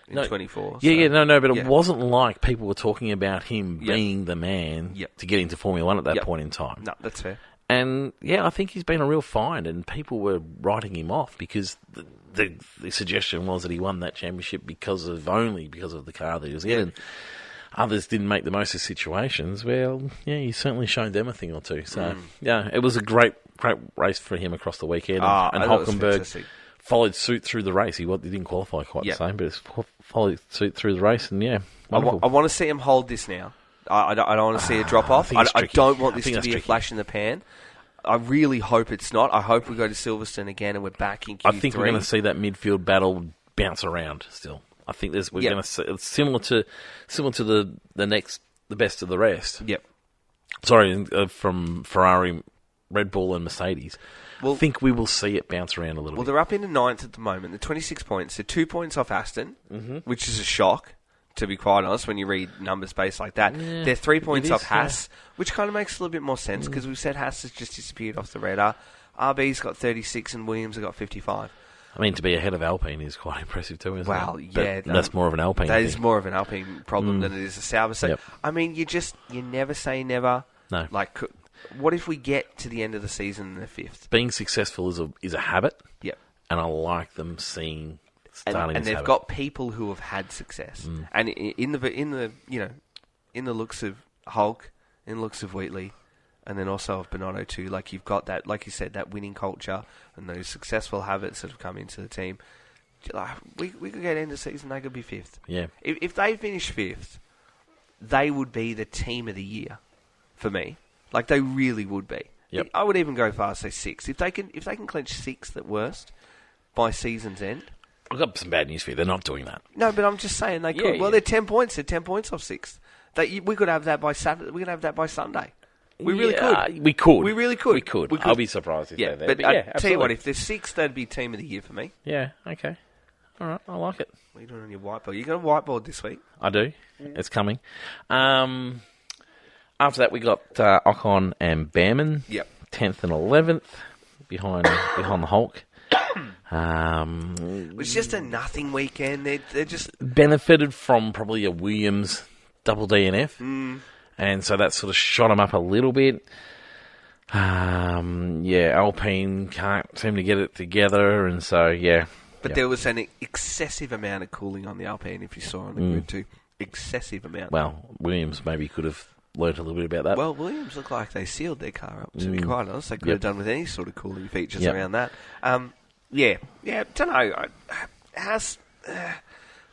in 24. But it wasn't like people were talking about him being the man to get into Formula One at that point in time. No, that's fair. And, yeah, I think he's been a real find, and people were writing him off because the suggestion was that he won that championship because of the car that he was in. And others didn't make the most of situations. Well, yeah, he's certainly shown them a thing or two. So, yeah, it was a great race for him across the weekend. And Hülkenberg followed suit through the race. He didn't qualify quite the same, but followed suit through the race. And, yeah, wonderful. I want to see him hold this now. I don't want to see a drop off. I don't want this to be a flash in the pan. I really hope it's not. I hope we go to Silverstone again and we're back in Q3. I think we're going to see that midfield battle bounce around still. I think we're going to see it's similar to the best of the rest. Yep. Sorry, from Ferrari, Red Bull, and Mercedes. I think we will see it bounce around a little bit. Well, they're up into 9th at the moment. They're 26 points. They're 2 points off Aston, which is a shock, to be quite honest, when you read numbers based like that. Yeah, they're 3 points off Haas, which kind of makes a little bit more sense because we've said Haas has just disappeared off the radar. RB's got 36 and Williams have got 55. I mean, to be ahead of Alpine is quite impressive too, isn't it? Well, yeah. That's more of an Alpine That thing. is more of an Alpine problem than it is a Sauber. So, I mean, you never say never. No. Like, what if we get to the end of the season and they're 5th? Being successful is a habit. Yep. And I like them starting and this they've habit. got people who have had success. And in the looks of Hulk, in the looks of Wheatley, and then also of Binotto too, like you've got that, like you said, that winning culture and those successful habits that have come into the team. Like, we could get end of season, they could be 5th. Yeah. If they finish 5th, they would be the team of the year for me. Like, they really would be. Yep. I would even go far as say 6th. If they can clinch 6th at worst by season's end, I've got some bad news for you. They're not doing that. No, but I'm just saying they could. Well, they're 10 points. They're 10 points off sixth. We could have that by Saturday. We could have that by Sunday. We really could. We could. We really could. We could. I'll be surprised if they're there. But I tell you what, if they're sixth, that'd be team of the year for me. Yeah, okay. All right, I like it. What are you doing on your whiteboard? You got a whiteboard this week? I do. Yeah. It's coming. After that, we got Ocon and Behrman. Yep. 10th and 11th behind the Hulk. It was just a nothing weekend. They're just benefited from probably a Williams double DNF, and so that sort of shot them up a little bit. Alpine can't seem to get it together, and so But there was an excessive amount of cooling on the Alpine, if you saw on the grid too. Excessive amount. Well, Williams maybe could have learnt a little bit about that. Well, Williams looked like they sealed their car up, to be quite honest. They could have done with any sort of cooling features around that. Don't know. They're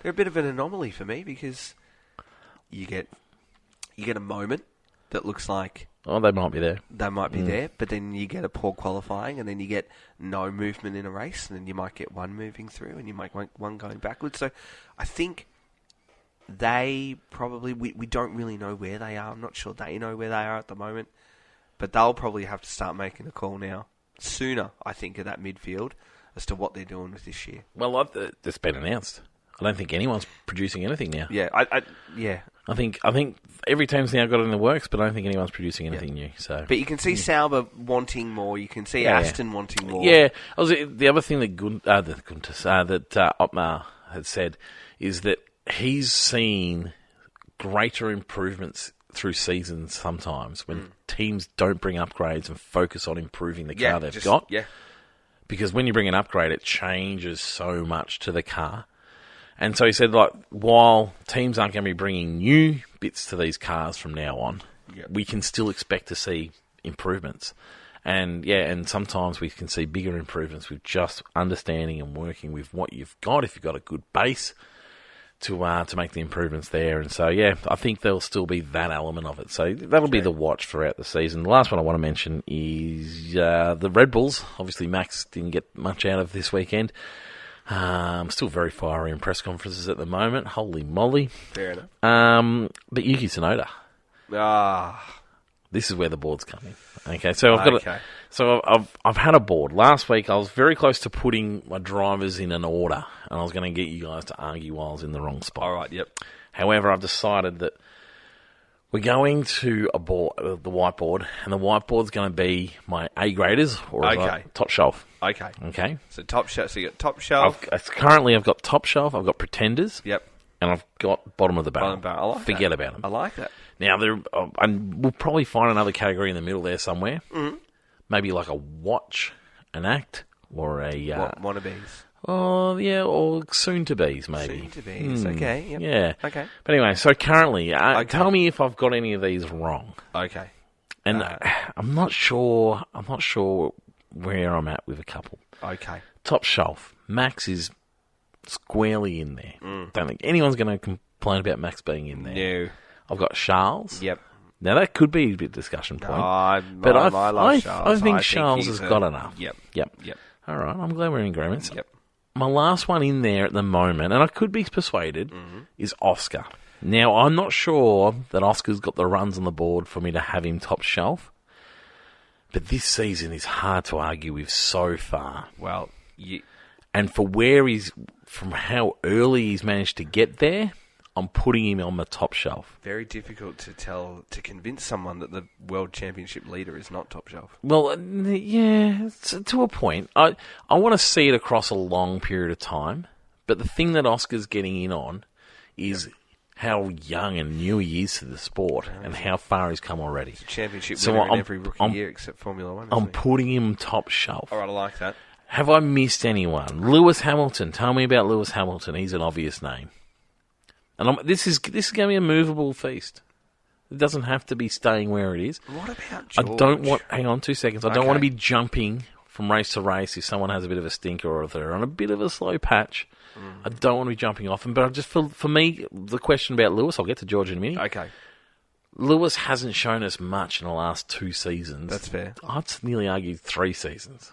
a bit of an anomaly for me because you get a moment that looks like they might be there. They might be there, but then you get a poor qualifying, and then you get no movement in a race, and then you might get one moving through, and you might get one going backwards. So I think they probably, we don't really know where they are. I'm not sure they know where they are at the moment, but they'll probably have to start making a call now, sooner, I think, of that midfield as to what they're doing with this year. Well, it's been announced. I don't think anyone's producing anything now. Yeah, I think every team's now got it in the works, but I don't think anyone's producing anything new. So, but you can see Sauber wanting more. You can see Aston wanting more. Yeah, the other thing that Otmar had said is that he's seen greater improvements through seasons sometimes when teams don't bring upgrades and focus on improving the car they've got. Yeah, because when you bring an upgrade, it changes so much to the car. And so he said, while teams aren't going to be bringing new bits to these cars from now on, we can still expect to see improvements. And sometimes we can see bigger improvements with just understanding and working with what you've got. If you've got a good base to make the improvements there. And so, I think there'll still be that element of it. So that'll be the watch throughout the season. The last one I want to mention is the Red Bulls. Obviously, Max didn't get much out of this weekend. Still very fiery in press conferences at the moment. Holy moly. Fair enough. But Yuki Tsunoda. This is where the board's coming. Okay, so I've had a board. Last week I was very close to putting my drivers in an order, and I was going to get you guys to argue while I was in the wrong spot. All right, yep. However, I've decided that we're going to the whiteboard, and the whiteboard's going to be my A graders or top shelf. Okay. So top shelf. So you got top shelf. Currently, I've got top shelf. I've got pretenders. Yep. And I've got bottom of the barrel. I like Forget about them. I like that. Now, we'll probably find another category in the middle there somewhere. Mm-hmm. Maybe like a watch, an act, or a wannabes. Oh, yeah, or soon-to-bes, maybe. Soon-to-bes, okay. Yep. Yeah. Okay. But anyway, so currently, tell me if I've got any of these wrong. Okay. And I'm not sure where I'm at with a couple. Okay. Top shelf. Max is squarely in there. Don't think anyone's going to complain about Max being in there. No. I've got Charles. Yep. Now, that could be a bit discussion point. I love Charles. I think Charles has got enough. Yep. All right, I'm glad we're in agreement. Yep. My last one in there at the moment, and I could be persuaded, is Oscar. Now, I'm not sure that Oscar's got the runs on the board for me to have him top shelf, but this season is hard to argue with so far. Well, and from how early he's managed to get there, I'm putting him on the top shelf. Very difficult to convince someone that the World Championship leader is not top shelf. Well, yeah, to a point. I want to see it across a long period of time, but the thing that Oscar's getting in on is how young and new he is to the sport and how far he's come already. He's a championship winner in every rookie year except Formula One. I'm putting him top shelf. All right, I like that. Have I missed anyone? Lewis Hamilton. Tell me about Lewis Hamilton. He's an obvious name. And this is going to be a movable feast. It doesn't have to be staying where it is. What about George? Hang on 2 seconds. I don't want to be jumping from race to race if someone has a bit of a stinker or they're on a bit of a slow patch. I don't want to be jumping off them. But for me, the question about Lewis, I'll get to George in a minute. Okay. Lewis hasn't shown us much in the last 2 seasons. That's fair. I'd nearly argue 3 seasons.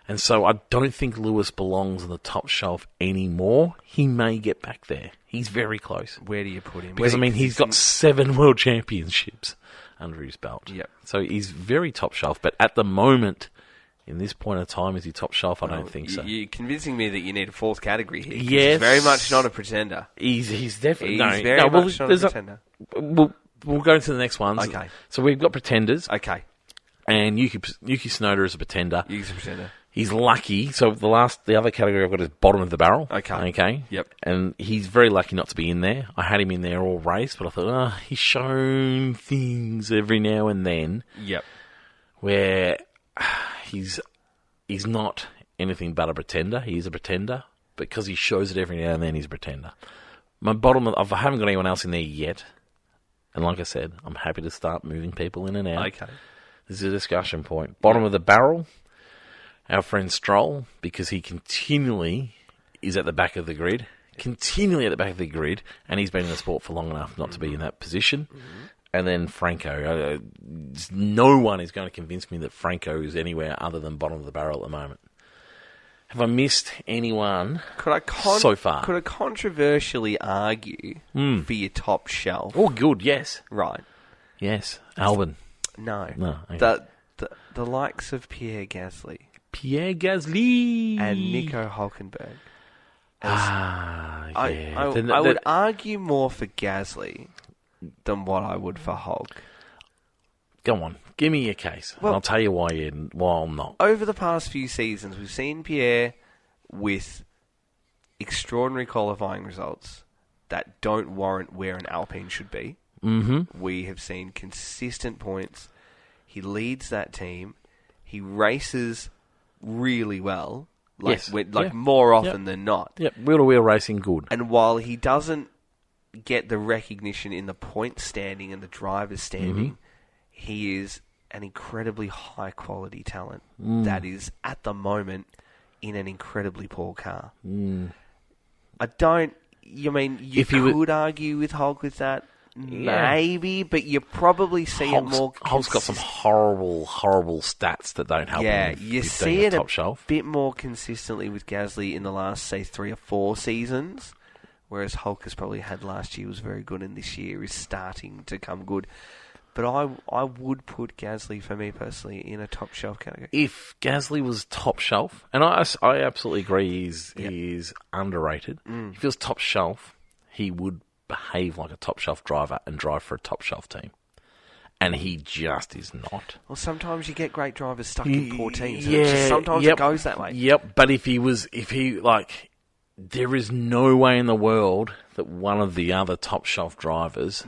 And so I don't think Lewis belongs on the top shelf anymore. He may get back there. He's very close. Where do you put him? Because, I mean, he's got 7 world championships under his belt. Yep. So he's very top shelf. But at the moment, in this point of time, is he top shelf? I don't think so. You're convincing me that you need a 4th category here. Yes. He's very much not a pretender. He's definitely... He's very much not a pretender. We'll go to the next ones. Okay. So we've got pretenders. Okay. And Yuki Tsunoda is a pretender. Yuki's a pretender. He's lucky. So the other category I've got is bottom of the barrel. Okay. Yep. And he's very lucky not to be in there. I had him in there all race, but I thought, he's shown things every now and then. Yep. Where he's not anything but a pretender. He is a pretender. Because he shows it every now and then, he's a pretender. I haven't got anyone else in there yet. And like I said, I'm happy to start moving people in and out. Okay. This is a discussion point. Bottom of the barrel, our friend Stroll, because he continually is at the back of the grid. And he's been in the sport for long enough not to be in that position. Mm-hmm. And then Franco. No one is going to convince me that Franco is anywhere other than bottom of the barrel at the moment. Have I missed anyone so far? Could I controversially argue for your top shelf? Oh, good, yes. Right. Yes. Albon. No. Okay. The likes of Pierre Gasly. And Nico Hülkenberg. Yeah. I would argue more for Gasly than what I would for Hulk. Go on. Give me your case. Well, and I'll tell you why I'm not. Over the past few seasons, we've seen Pierre with extraordinary qualifying results that don't warrant where an Alpine should be. Mm-hmm. We have seen consistent points. He leads that team. He races really well. More often than not. Yep, wheel-to-wheel racing, good. And while he doesn't get the recognition in the point standing and the driver's standing, he is an incredibly high-quality talent that is, at the moment, in an incredibly poor car. I don't... You mean, you could argue with Hulk with that? Yeah. Maybe, but you probably see it more... Hulk's got some horrible, horrible stats that don't help him. Yeah, you see it top shelf. Bit more consistently with Gasly in the last, say, 3 or 4 seasons, whereas Hulk has probably had last year was very good and this year is starting to come good. But I would put Gasly, for me personally, in a top shelf category. If Gasly was top shelf, and I absolutely agree he's underrated. If he was top shelf, he would behave like a top shelf driver and drive for a top shelf team. And he just is not. Well, sometimes you get great drivers stuck in poor teams. Sometimes it goes that way. Yep, but there is no way in the world that one of the other top shelf drivers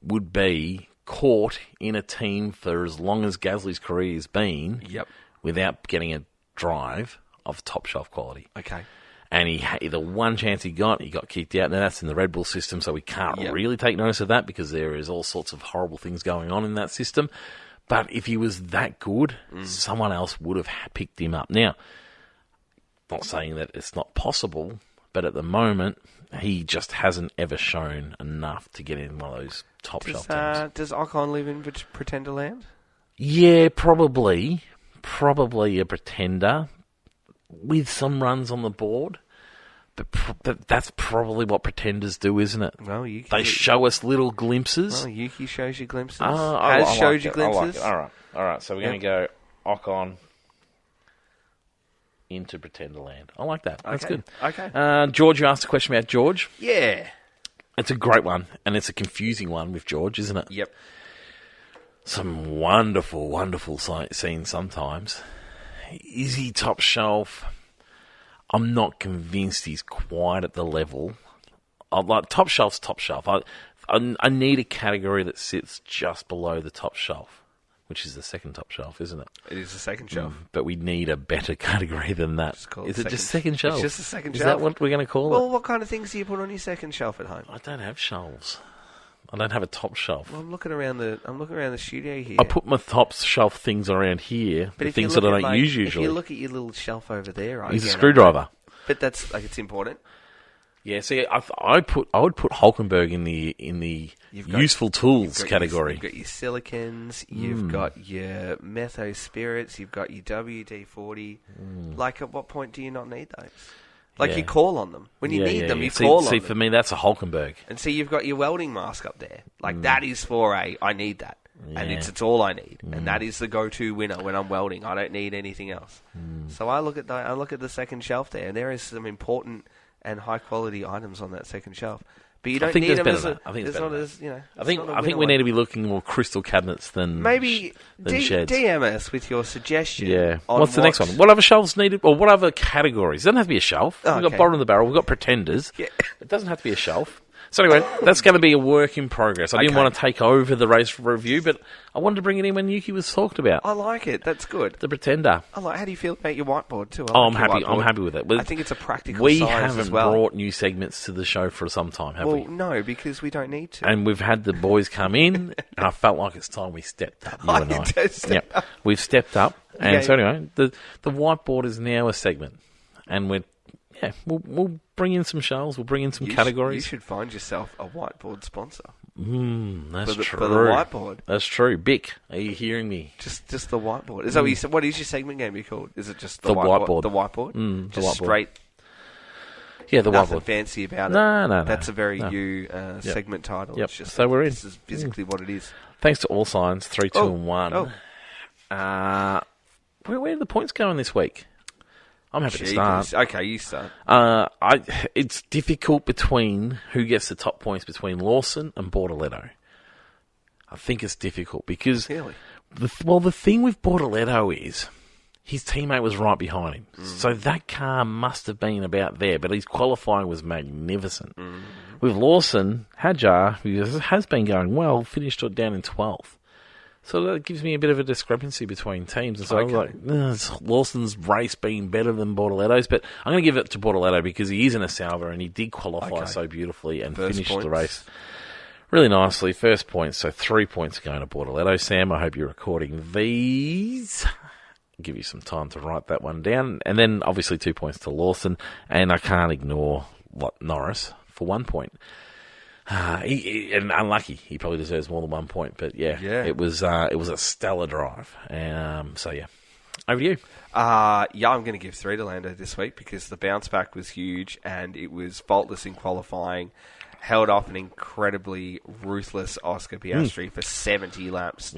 would be caught in a team for as long as Gasly's career has been without getting a drive of top shelf quality. Okay. And the one chance he got kicked out. Now, that's in the Red Bull system, so we can't really take notice of that because there is all sorts of horrible things going on in that system. But if he was that good, someone else would have picked him up. Now, not saying that it's not possible, but at the moment, he just hasn't ever shown enough to get in one of those top shelf teams. Does Ocon live in Pretender Land? Yeah, probably. Probably a pretender with some runs on the board. But that's probably what pretenders do, isn't it? Well, they show us little glimpses. Well, Yuki shows you glimpses. Has showed you glimpses. All right. So we're going to go Ocon into Pretender Land. I like that. That's good. Okay. George, you asked a question about George. Yeah. It's a great one, and it's a confusing one with George, isn't it? Yep. Some wonderful, wonderful scenes sometimes. Is he top shelf? I'm not convinced he's quite at the level. Top shelf's top shelf. I need a category that sits just below the top shelf, which is the second top shelf, isn't it? It is the second shelf. But we need a better category than that. Is it just second shelf? It's just the second shelf. Is that what we're going to call it? Well, what kind of things do you put on your second shelf at home? I don't have shelves. I don't have a top shelf. Well, I'm looking around the studio here. I put my top shelf things around here, the things that I don't use usually. If you look at your little shelf over there, he's a screwdriver. But that's it's important. Yeah, see, I would put Hulkenberg in the useful tools category. You've got your silicons, you've got your metho spirits, you've got your WD-40. Like, at what point do you not need those? Like, you call on them. When you need them, you call on them. See, for me, that's a Hulkenberg. And see, you've got your welding mask up there. Like, that is for I need that. Yeah. And it's all I need. And that is the go-to winner when I'm welding. I don't need anything else. So I look at the second shelf there, and there is some important and high-quality items on that second shelf. But you don't need them as a... I think it's better. I think we need to be looking more crystal cabinets than maybe sheds. DM us with your suggestion. Yeah. What's the next one? What other shelves needed, or what other categories? It doesn't have to be a shelf. We've got bottom of the barrel. We've got pretenders. Yeah. It doesn't have to be a shelf. So anyway, that's going to be a work in progress. I didn't want to take over the race review, but I wanted to bring it in when Yuki was talked about. I like it. That's good. The Pretender. How do you feel about your whiteboard too? I'm happy. I'm happy with it. I think it's a practical size as well. We haven't brought new segments to the show for some time, have we? Well, no, because we don't need to. And we've had the boys come in, and I felt like it's time we stepped up. We've stepped up, and so anyway, the whiteboard is now a segment, and we'll bring in some shelves. We'll bring in some categories. You should find yourself a whiteboard sponsor. That's true. For the whiteboard. That's true. Bic, are you hearing me? Just the whiteboard. Is that what you said? What is your segment going to be called? Is it just the whiteboard? The whiteboard? Just straight. Yeah, the nothing whiteboard. Fancy about it. No. That's a very segment title. Yep. It's just So we're in. This is physically what it is. Thanks to All Signs, 3, 2, and 1. Where are the points going this week? I'm happy to start. Okay, you start. It's difficult between who gets the top points between Lawson and Bortoletto. I think it's difficult because the thing with Bortoletto is his teammate was right behind him, so that car must have been about there. But his qualifying was magnificent. With Lawson, Hadjar, who has been going well, finished down in 12th. So that gives me a bit of a discrepancy between teams. And so I was like, Lawson's race being better than Bortoletto's. But I'm going to give it to Bortoletto because he is in a Sauber and he did qualify so beautifully and finished the race really nicely. First points, so 3 points going to Bortoletto. Sam, I hope you're recording these. I'll give you some time to write that one down. And then obviously 2 points to Lawson. And I can't ignore Norris for 1 point. And unlucky. He probably deserves more than 1 point, but it was a stellar drive. So over to you. I'm going to give 3 to Lando this week because the bounce back was huge and it was faultless in qualifying. Held off an incredibly ruthless Oscar Piastri for 70 laps,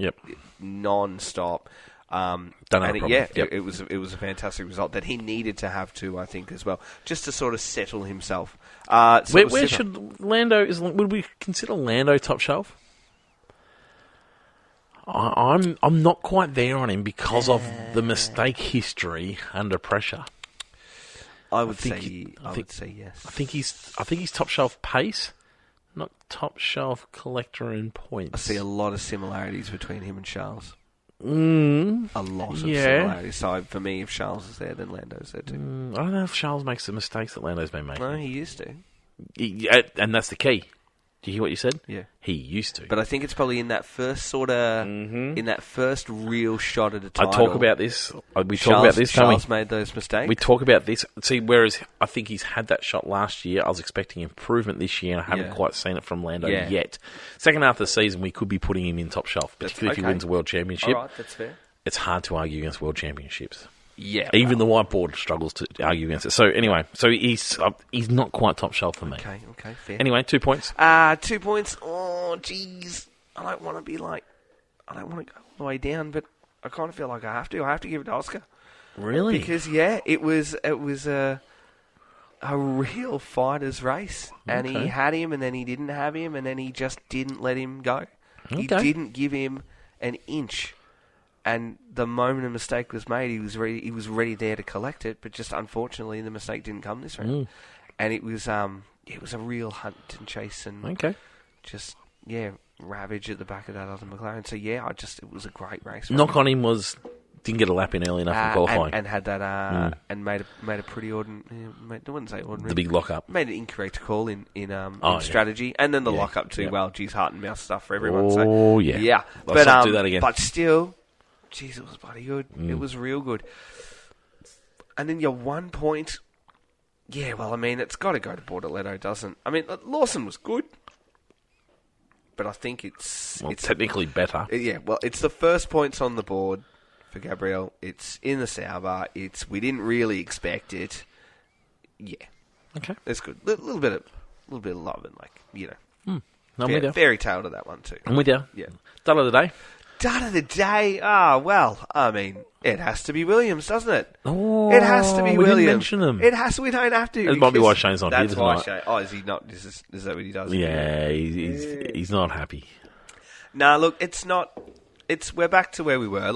non-stop. It was a fantastic result that he needed to have too, I think, as well, just to sort of settle himself. Where should Lando would we consider Lando top shelf? I'm not quite there on him because of the mistake history under pressure. I would say yes. I think he's top shelf pace, not top shelf collector in points. I see a lot of similarities between him and Charles. A lot of similarities. So for me, if Charles is there, then Lando's there too. I don't know if Charles makes the mistakes that Lando's been making. No, he used to. And that's the key. Do you hear what you said? Yeah. He used to. But I think it's probably in that first in that first real shot at a title. I talk about this. We talk about this, don't we? Charles made those mistakes. We talk about this. See, whereas I think he's had that shot last year, I was expecting improvement this year, and I haven't quite seen it from Lando yet. Second half of the season, we could be putting him in top shelf, particularly if he wins a World Championship. All right, that's fair. It's hard to argue against World Championships. Yeah, even the whiteboard struggles to argue against it. So anyway, he's not quite top shelf for me. Okay, fair. Anyway, 2 points. 2 points. Oh, jeez, I don't want to go all the way down, but I kind of feel like I have to. I have to give it to Oscar. Really? Because it was a real fighter's race, and he had him, and then he didn't have him, and then he just didn't let him go. Okay. He didn't give him an inch. And the moment a mistake was made, he was ready there to collect it, but just unfortunately the mistake didn't come this round. And it was a real hunt and chase and ravage at the back of that other McLaren. So it was a great race. Knock on him was didn't get a lap in early enough in qualifying, and had that and made a pretty ordinary. I wouldn't say ordinary. The big lock up made an incorrect call in strategy, and then the lock up too. Yeah. Well, geez, heart and mouth stuff for everyone. Let's not do that again. But still. Jeez, it was bloody good. It was real good. And then your 1 point, Yeah, well, I mean, it's got to go to Bortoletto, doesn't? I mean, Lawson was good, but I think it's technically better. Yeah, well, it's the first points on the board for Gabriel. It's in the Sauber. We didn't really expect it. Yeah, Okay. it's good. Little bit of love and I'm with you. fairy tale to that one too. I'm with you. Yeah. Done of the day. Done of the day. Well, I mean, it has to be Williams, doesn't it? Oh, It has to be we Williams. didn't mention them. It has. We don't have to. That might be why Shane's not here That's why tonight. Shane. Oh, is he not? Is that what he does? Yeah, he's not happy. Nah, look, it's not. We're back to where we were.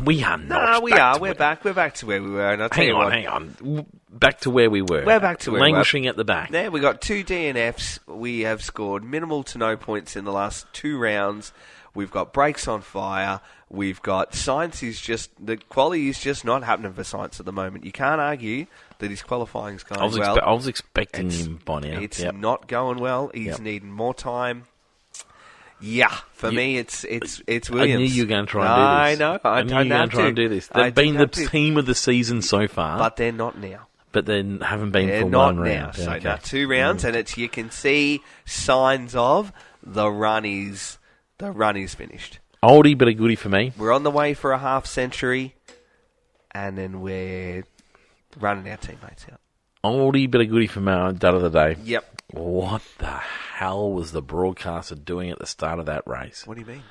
We are not. Nah, we are. We're back. We're back to where we were. And I'll tell you what. Hang on. Back to where we were. We're back to where we were. Languishing at the back. There, we got 2 DNFs. We have scored minimal to no points in the last 2 rounds. We've got brakes on fire. We've got the quality is just not happening for Sainz at the moment. You can't argue that his qualifying's going well. I was expecting him by now. It's not going well. He's needing more time. Yeah, for me, it's Williams. I knew you were going to try and do this. I know. I knew you were going to try and do this. They've been the team of the season so far. But they're not now. But they haven't been They're for not one now. round. So Okay. now 2 rounds, and you can see signs of the run is finished. Oldie but a goodie for me. We're on the way for a half century, and then we're running our teammates out. Oldie but a goodie for me. Done of the day. Yep. What the hell was the broadcaster doing at the start of that race? What do you mean?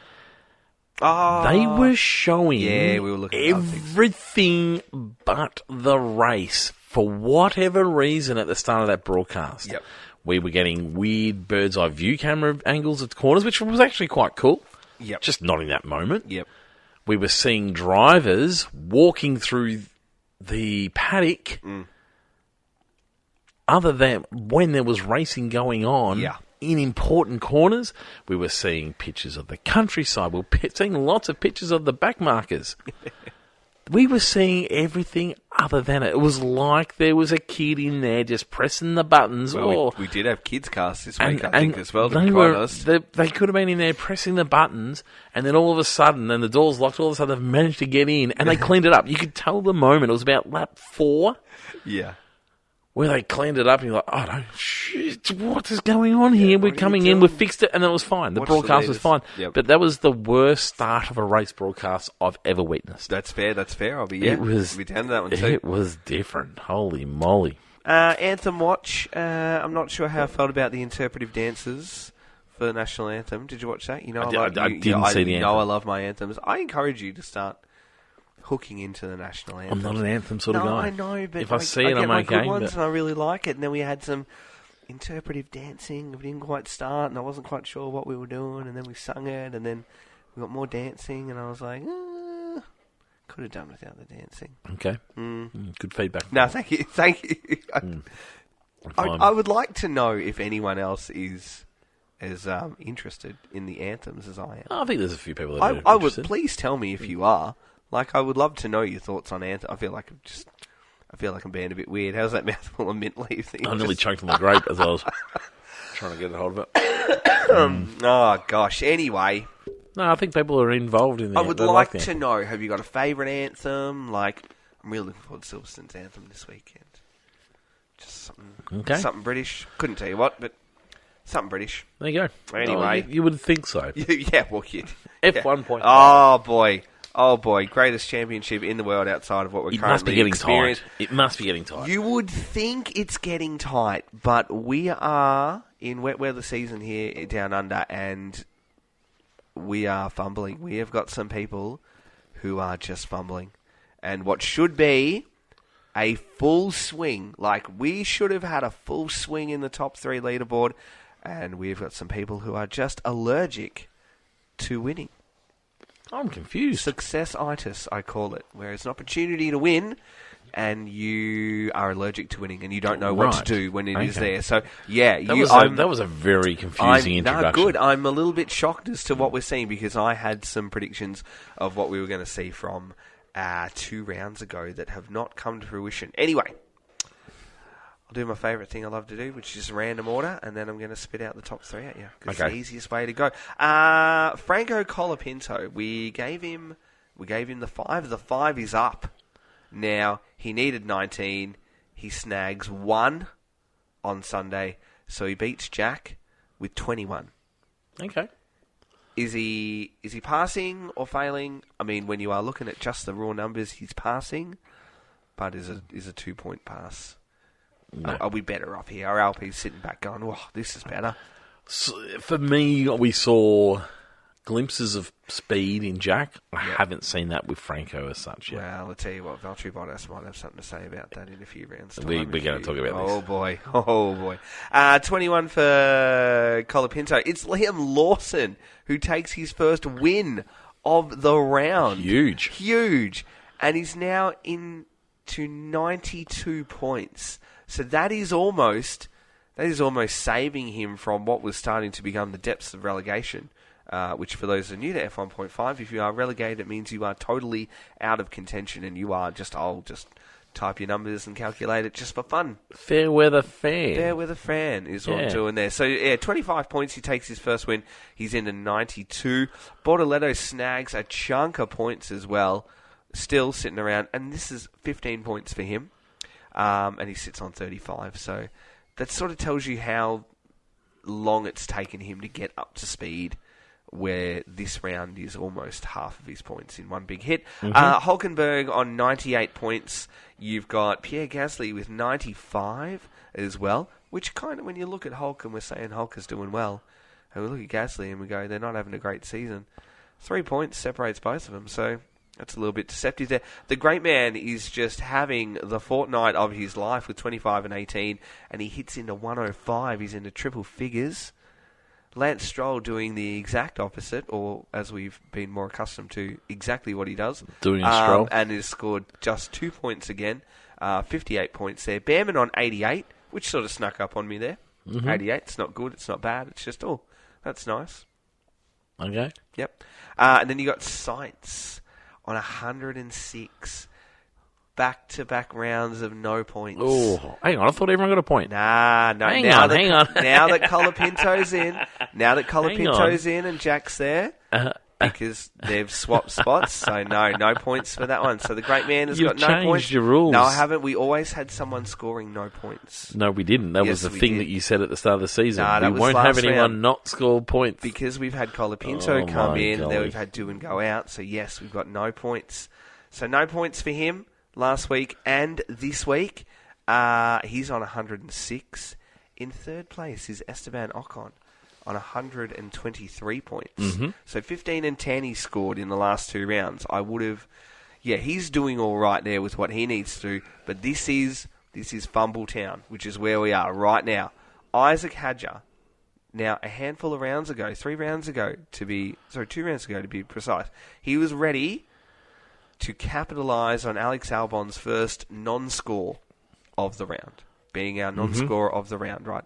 Oh, They were showing we were looking at other things. everything but the race for whatever reason at the start of that broadcast. Yep. We were getting weird bird's eye view camera angles at corners, which was actually quite cool. Yep. Just not in that moment. Yep. We were seeing drivers walking through the paddock other than when there was racing going on. Yeah. In important corners, we were seeing pictures of the countryside. We were seeing lots of pictures of the back markers. We were seeing everything other than it. It was like there was a kid in there just pressing the buttons. Well, we did have kids cast this week, I think, as well, to be quite honest. They could have been in there pressing the buttons, and then all of a sudden, then the doors locked, all of a sudden they've managed to get in, and they cleaned it up. You could tell the moment. It was about lap 4. Yeah. Where they cleaned it up, and you're like, oh, no, shit, what is going on here? We're what are coming you in, we doing? fixed it, and it was fine. The Watch broadcast the was fine. Yep. But that was the worst start of a race broadcast I've ever witnessed. That's fair. I'll be It was, I'll be down to that one too. It was different. Holy moly. Anthem watch. I'm not sure how I felt about the interpretive dances for the national anthem. Did you watch that? You know, I didn't see the You anthem. know, I love my anthems. I encourage you to start hooking into the national anthem. I'm not an anthem sort of guy. I know, but if I see it, get I'm my okay. good ones, But and I really like it. And then we had some interpretive dancing. We didn't quite start, and I wasn't quite sure what we were doing. And then we sung it, and then we got more dancing, and I was like, could have done without the dancing. okay. Good feedback. No, thank you. I would like to know if anyone else is as interested in the anthems as I am. I think there's a few people that are I would. interested. Please tell me if you are. Like, I would love to know your thoughts on anthem. I feel like I'm being a bit weird. How's that mouthful of mint leaf thing? I nearly choked on the grape as I was trying to get a hold of it. Oh gosh. Anyway, No, I think people are involved in that. I would like to know. Have you got a favourite anthem? Like, I'm really looking forward to Silverstone's anthem this weekend. Just something British. Couldn't tell you what, but something British. There you go. Anyway. You would think so. Yeah, well, kid. F1 point. Oh boy, greatest championship in the world outside of what we're It must be currently getting experiencing. tight. It must be getting tight. You would think it's getting tight, but we are in wet weather season here down under, and we are fumbling. We have got some people who are just fumbling. And what should be a full swing, like we should have had a full swing in the top 3 leaderboard, and we've got some people who are just allergic to winning. I'm confused. Success-itis, I call it, where it's an opportunity to win, and you are allergic to winning, and you don't know what to do when it is there. So, yeah, that was a very confusing introduction. No, good. I'm a little bit shocked as to what we're seeing, because I had some predictions of what we were going to see from 2 rounds ago that have not come to fruition. Anyway, I'll do my favourite thing I love to do, which is random order, and then I'm going to spit out the top 3 at you. Because it's the easiest way to go. Franco Colapinto, we gave him the 5. The 5 is up. Now, he needed 19. He snags 1 on Sunday, so he beats Jack with 21. Okay. Is he passing or failing? I mean, when you are looking at just the raw numbers, he's passing, but is a 2-point pass. No. Are we better off here? Our LP's sitting back going, "Oh, this is better." So for me, we saw glimpses of speed in Jack. I haven't seen that with Franco as such yet. Well, I'll tell you what, Valtteri Bottas might have something to say about that in a few rounds. We're going to talk about this. Oh, boy. 21 for Colapinto. It's Liam Lawson who takes his first win of the round. Huge. And he's now into 92 points. So that is almost saving him from what was starting to become the depths of relegation. Which, for those who are new to F1.5, if you are relegated, it means you are totally out of contention and you are just type your numbers and calculate it just for fun. Fair weather fan. Fair weather fan is what I'm doing there. So, 25 points. He takes his first win. He's into 92. Bortoletto snags a chunk of points as well, still sitting around. And this is 15 points for him. And he sits on 35. So, that sort of tells you how long it's taken him to get up to speed, where this round is almost half of his points in one big hit. Hulkenberg on 98 points. You've got Pierre Gasly with 95 as well, which kind of, when you look at Hulk and we're saying Hulk is doing well, and we look at Gasly and we go, they're not having a great season. 3 points separates both of them, so that's a little bit deceptive there. The great man is just having the fortnight of his life with 25 and 18, and he hits into 105. He's into triple figures. Lance Stroll doing the exact opposite, or as we've been more accustomed to, exactly what he does. Doing a Stroll. And has scored just 2 points again, 58 points there. Behrman on 88, which sort of snuck up on me there. 88, it's not good, it's not bad, it's just, that's nice. Okay. Yep. And then you got Sainz on 106. Back-to-back rounds of no points. Oh, hang on. I thought everyone got a point. No. Hang on. Now that Colapinto's in, and Jack's there, because they've swapped spots. So no points for that one. So the great man has got no points. You've changed your rules. No, I haven't. We always had someone scoring no points. No, we didn't. That was the thing that you said at the start of the season. Nah, we won't have anyone not score points. Because we've had Colapinto come in, and then we've had Doohan go out. So yes, we've got no points. So no points for him last week and this week. He's on 106. In third place is Esteban Ocon on 123 points. So 15 and 10 he scored in the last 2 rounds. I would have... Yeah, he's doing all right there with what he needs to do. But this is Fumble Town, which is where we are right now. Isaac Hadjar, now a handful of rounds ago, 2 rounds ago to be precise, he was ready to capitalise on Alex Albon's first non-score of the round, being our non-scorer of the round, right?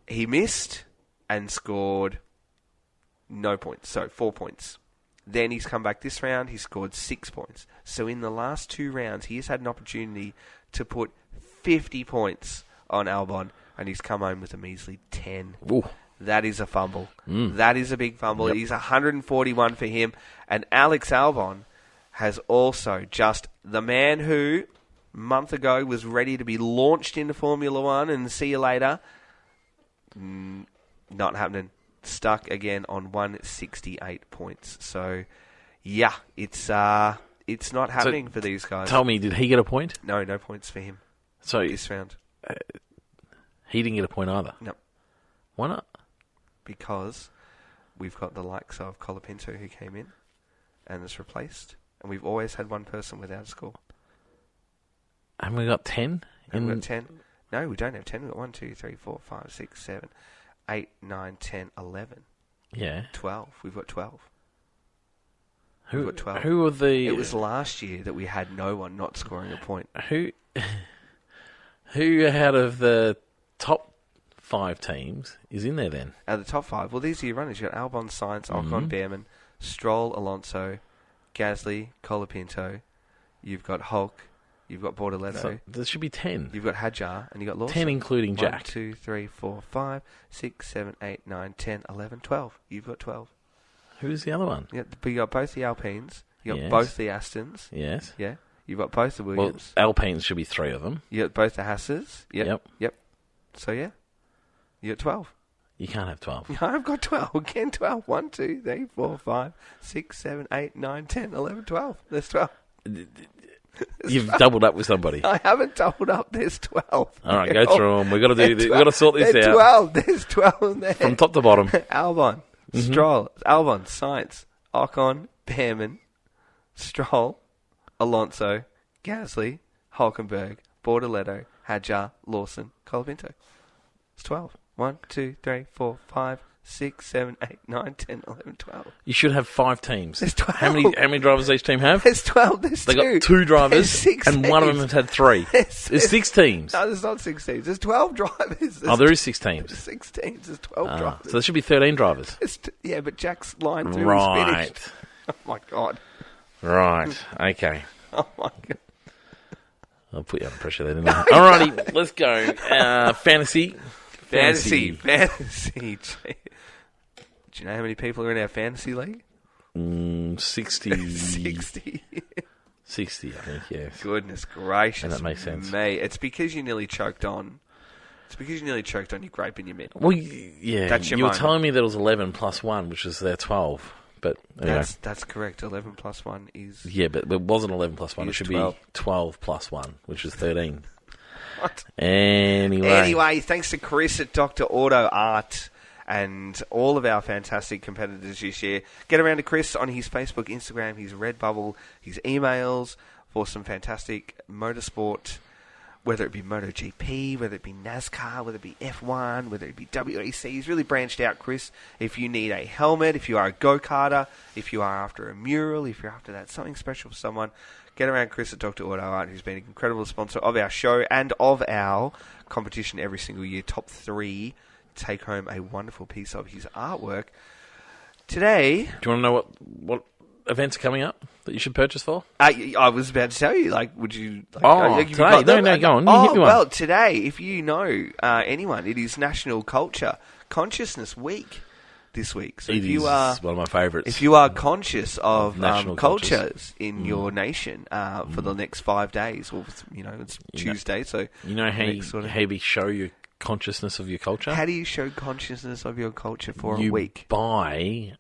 He missed and scored no points, so 4 points. Then he's come back this round, he scored 6 points. So in the last 2 rounds, he has had an opportunity to put 50 points on Albon, and he's come home with a measly 10. Ooh. That is a fumble. That is a big fumble. Yep. He's 141 for him. And Alex Albon has also just the man who, a month ago, was ready to be launched into Formula One and see you later. Not happening. Stuck again on 168 points. So, yeah, it's not happening for these guys. Tell me, did he get a point? No points for him. So this round. He didn't get a point either? No. Why not? Because we've got the likes of Colapinto who came in and is replaced. And we've always had one person without a score. And we got 10? And we've got 10. No, we don't have 10. We've got 1, 2, 3, 4, 5, 6, 7, 8, 9, 10, 11. Yeah. 12. We've got 12. We've got 12. Who are the... It was last year that we had no one not scoring a point. Who out of the top 5 teams is in there then? Out of the top 5? Well, these are your runners. You've got Albon, Sainz, Ocon, Behrman, Stroll, Alonso, Gasly, Colapinto. You've got Hulk. You've got Bortoletto. So there should be 10. You've got Hadjar, and you've got Lawson. 10 including Jack. 1, 2, 3, 4, 5, 6, 7, 8, 9, 10, 11, 12. You've got 12. Who's the other one? Yeah, but you got both the Alpines. You got Yes. both the Astons. Yes. Yeah. You've got both the Well, Williams. Alpines should be 3 of them. You got both the Hasses. Yep. So, yeah. You got 12. You can't have 12. Yeah, I've got 12. Again, 12. 1, 2, 3, 4, 5, 6, 7, 8, 9, 10, 11, 12. There's 12. You've doubled up with somebody. I haven't doubled up. There's 12. All right, go through them. We've got to sort this There's out. 12. There's 12 there. From top to bottom. Albon, Stroll, Sainz, Ocon, Behrman, Stroll, Alonso, Gasly, Hulkenberg, Bortoletto, Hadjar, Lawson, Colapinto. It's 12. 1, 2, 3, 4, 5, 6, 7, 8, 9, 10, 11, 12. You should have 5 teams. There's 12. How many drivers each team have? There's 12. There's They 2. got 2 drivers, There's 6 and one of them teams. has had 3. There's 6 teams. No, there's not 6 teams. There's 12 drivers. There is 6 There's teams. 6 teams. There's 12 drivers. So there should be 13 drivers. Yeah, but Jack's line through is Right. finished. Oh, my God. Right. Okay. Oh, my God. I'll put you under pressure there, didn't I? Alrighty, let's go. Fantasy. Fantasy. Do you know how many people are in our fantasy league? 60. 60. 60, I think, yeah. Goodness gracious. And that makes sense. Me. It's because you nearly choked on. It's because you nearly choked on your grape in your middle. Well, yeah. That's your you were moment. telling me that it was 11 plus 1, which is their 12. But anyway. That's correct. 11 plus 1 is... Yeah, but it wasn't 11 plus 1. It Is should 12. be 12 plus 1, which is 13. What? Anyway, Thanks to Chris at Dr. Auto Art and all of our fantastic competitors this year. Get around to Chris on his Facebook, Instagram, his Redbubble, his emails for some fantastic motorsport, whether it be MotoGP, whether it be NASCAR, whether it be F1, whether it be WEC. He's really branched out, Chris. If you need a helmet, if you are a go-karter, if you are after a mural, if you're after that something special for someone, get around Chris at Dr. Auto Art, who's been an incredible sponsor of our show and of our competition every single year. Top 3 take home a wonderful piece of his artwork. Today... do you want to know what events are coming up that you should purchase for? I was about to tell you, would you... today? Go on. You hit me one. Well, today, if you know anyone, it is National Culture Consciousness Week this week. So It is one of my favourites. if you are conscious of national cultures in your nation for the next 5 days, or it's Tuesday, so You know how you, next sort of- how you show your consciousness of your culture? how do you show consciousness of your culture for you a week? buy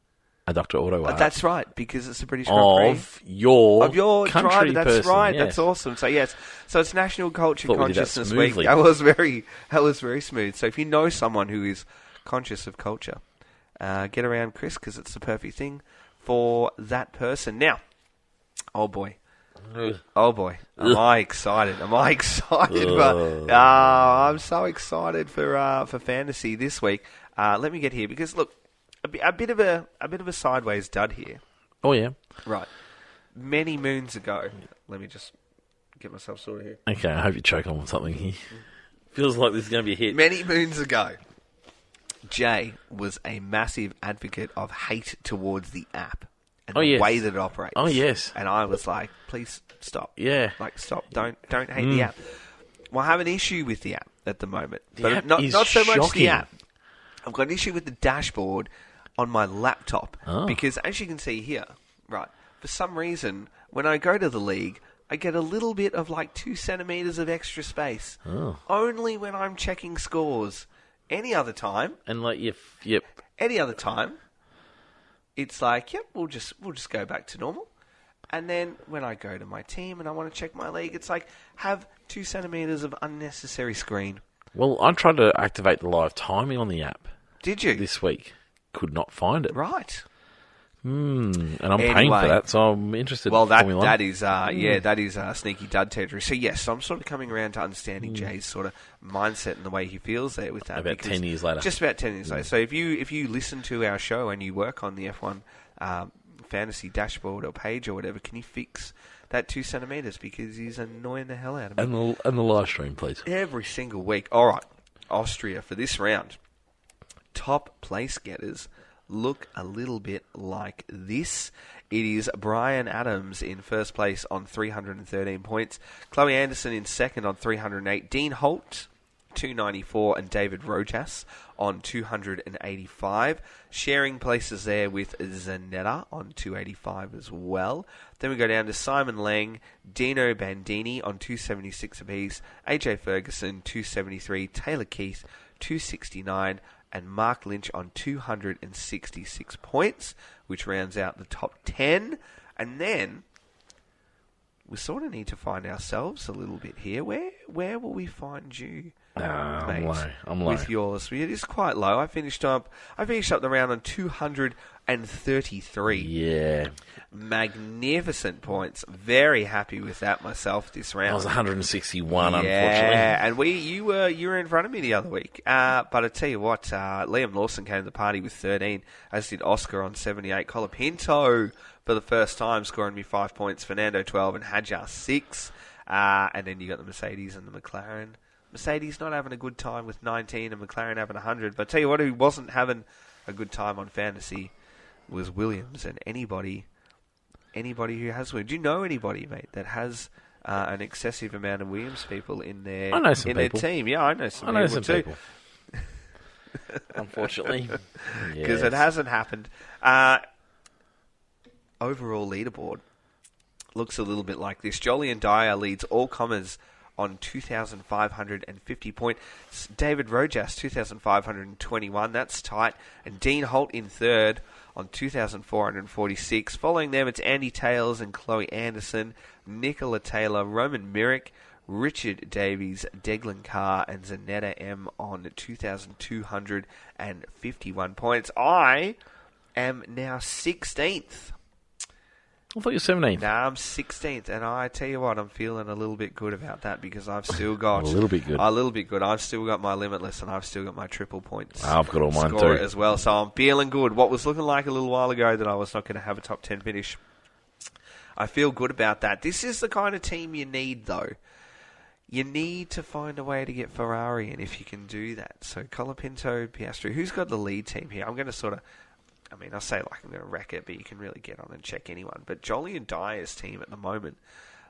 a Dr. Auto Art That's right, because it's the British Grand Prix. of your country country driver. That's person, right. yes. That's awesome. So yes, so it's National Culture Thought we did that Consciousness Week. smoothly. That was very smooth. So if you know someone who is conscious of culture, get around Chris, because it's the perfect thing for that person. Now, oh boy, am I excited? But I'm so excited for fantasy this week. Let me get here, because look, a bit of a sideways dud here. Oh, yeah. Right. Many moons ago. Let me just get myself sorted here. Okay, I hope you choke on something here. Feels like this is going to be a hit. Many moons ago, Jay was a massive advocate of hate towards the app and the yes. way that it operates. Oh, yes. And I was like, please stop. Yeah. Like, stop. Don't hate the app. Well, I have an issue with the app at the moment. The app not is so much shocking. the app. I've got an issue with the dashboard on my laptop. Oh. Because as you can see here, right, for some reason, when I go to the league, I get a little bit of 2 centimetres of extra space. Oh. Only when I'm checking scores. Any other time, And yep. any other time, it's like, yep, we'll just go back to normal. And then when I go to my team and I want to check my league, it's like, have 2 centimetres of unnecessary screen. Well, I tried to activate the live timing on the app Did you? this week. Could not find it. Right. And I'm paying Anyway. for that, so I'm interested Well, in Formula One. that is sneaky dud territory. So yes, so I'm sort of coming around to understanding Jay's sort of mindset and the way he feels there with that. About because 10 years later. Just about 10 years later. So if you listen to our show and you work on the F1 fantasy dashboard or page or whatever, can you fix that 2 centimetres, because he's annoying the hell out of me And the live stream, please. every single week. All right, Austria for this round. Top place getters look a little bit like this. It is Brian Adams in first place on 313 points. Chloe Anderson in second on 308. Dean Holt, 294, and David Rojas on 285. Sharing places there with Zanetta on 285 as well. Then we go down to Simon Lang, Dino Bandini on 276 apiece, AJ Ferguson 273, Taylor Keith 269, and Mark Lynch on 266 points, which rounds out the top 10. And then we sort of need to find ourselves a little bit here. Where will we find you, mate? I'm low. With yours, it is quite low. I finished up the round on 233. Yeah, magnificent points. Very happy with that myself this round. I was 161, unfortunately. Yeah, and you were in front of me the other week. But I tell you what, Liam Lawson came to the party with 13, as did Oscar on 78. Colapinto for the first time scoring me 5 points. Fernando 12 and Hadjar 6. And then you got the Mercedes and the McLaren. Mercedes not having a good time with 19 and McLaren having 100. But I tell you what, who wasn't having a good time on fantasy was Williams. And anybody who has Williams. Do you know anybody, mate, that has an excessive amount of Williams people in their their team? Yeah, I know some people too. Unfortunately. Because it hasn't happened. Overall leaderboard looks a little bit like this. Jolyon Dyer leads all comers on 2,550 points. David Rojas, 2,521. That's tight. And Dean Holt in third on 2,446. Following them, it's Andy Tails and Chloe Anderson, Nicola Taylor, Roman Myrick, Richard Davies, Declan Carr, and Zanetta M on 2,251 points. I am now 16th. I thought you were 17th. Nah, I'm 16th, and I tell you what, I'm feeling a little bit good about that because I've still got a little bit good. I've still got my limitless, and I've still got my triple points. I've got all mine too as well. So I'm feeling good. What was looking like a little while ago that I was not going to have a top 10 finish, I feel good about that. This is the kind of team you need, though. You need to find a way to get Ferrari in if you can do that. So Colapinto, Piastri, who's got the lead team here? I'm going to sort of. I say like I'm going to wreck it, but you can really get on and check anyone. But Jolyon Dyer's team at the moment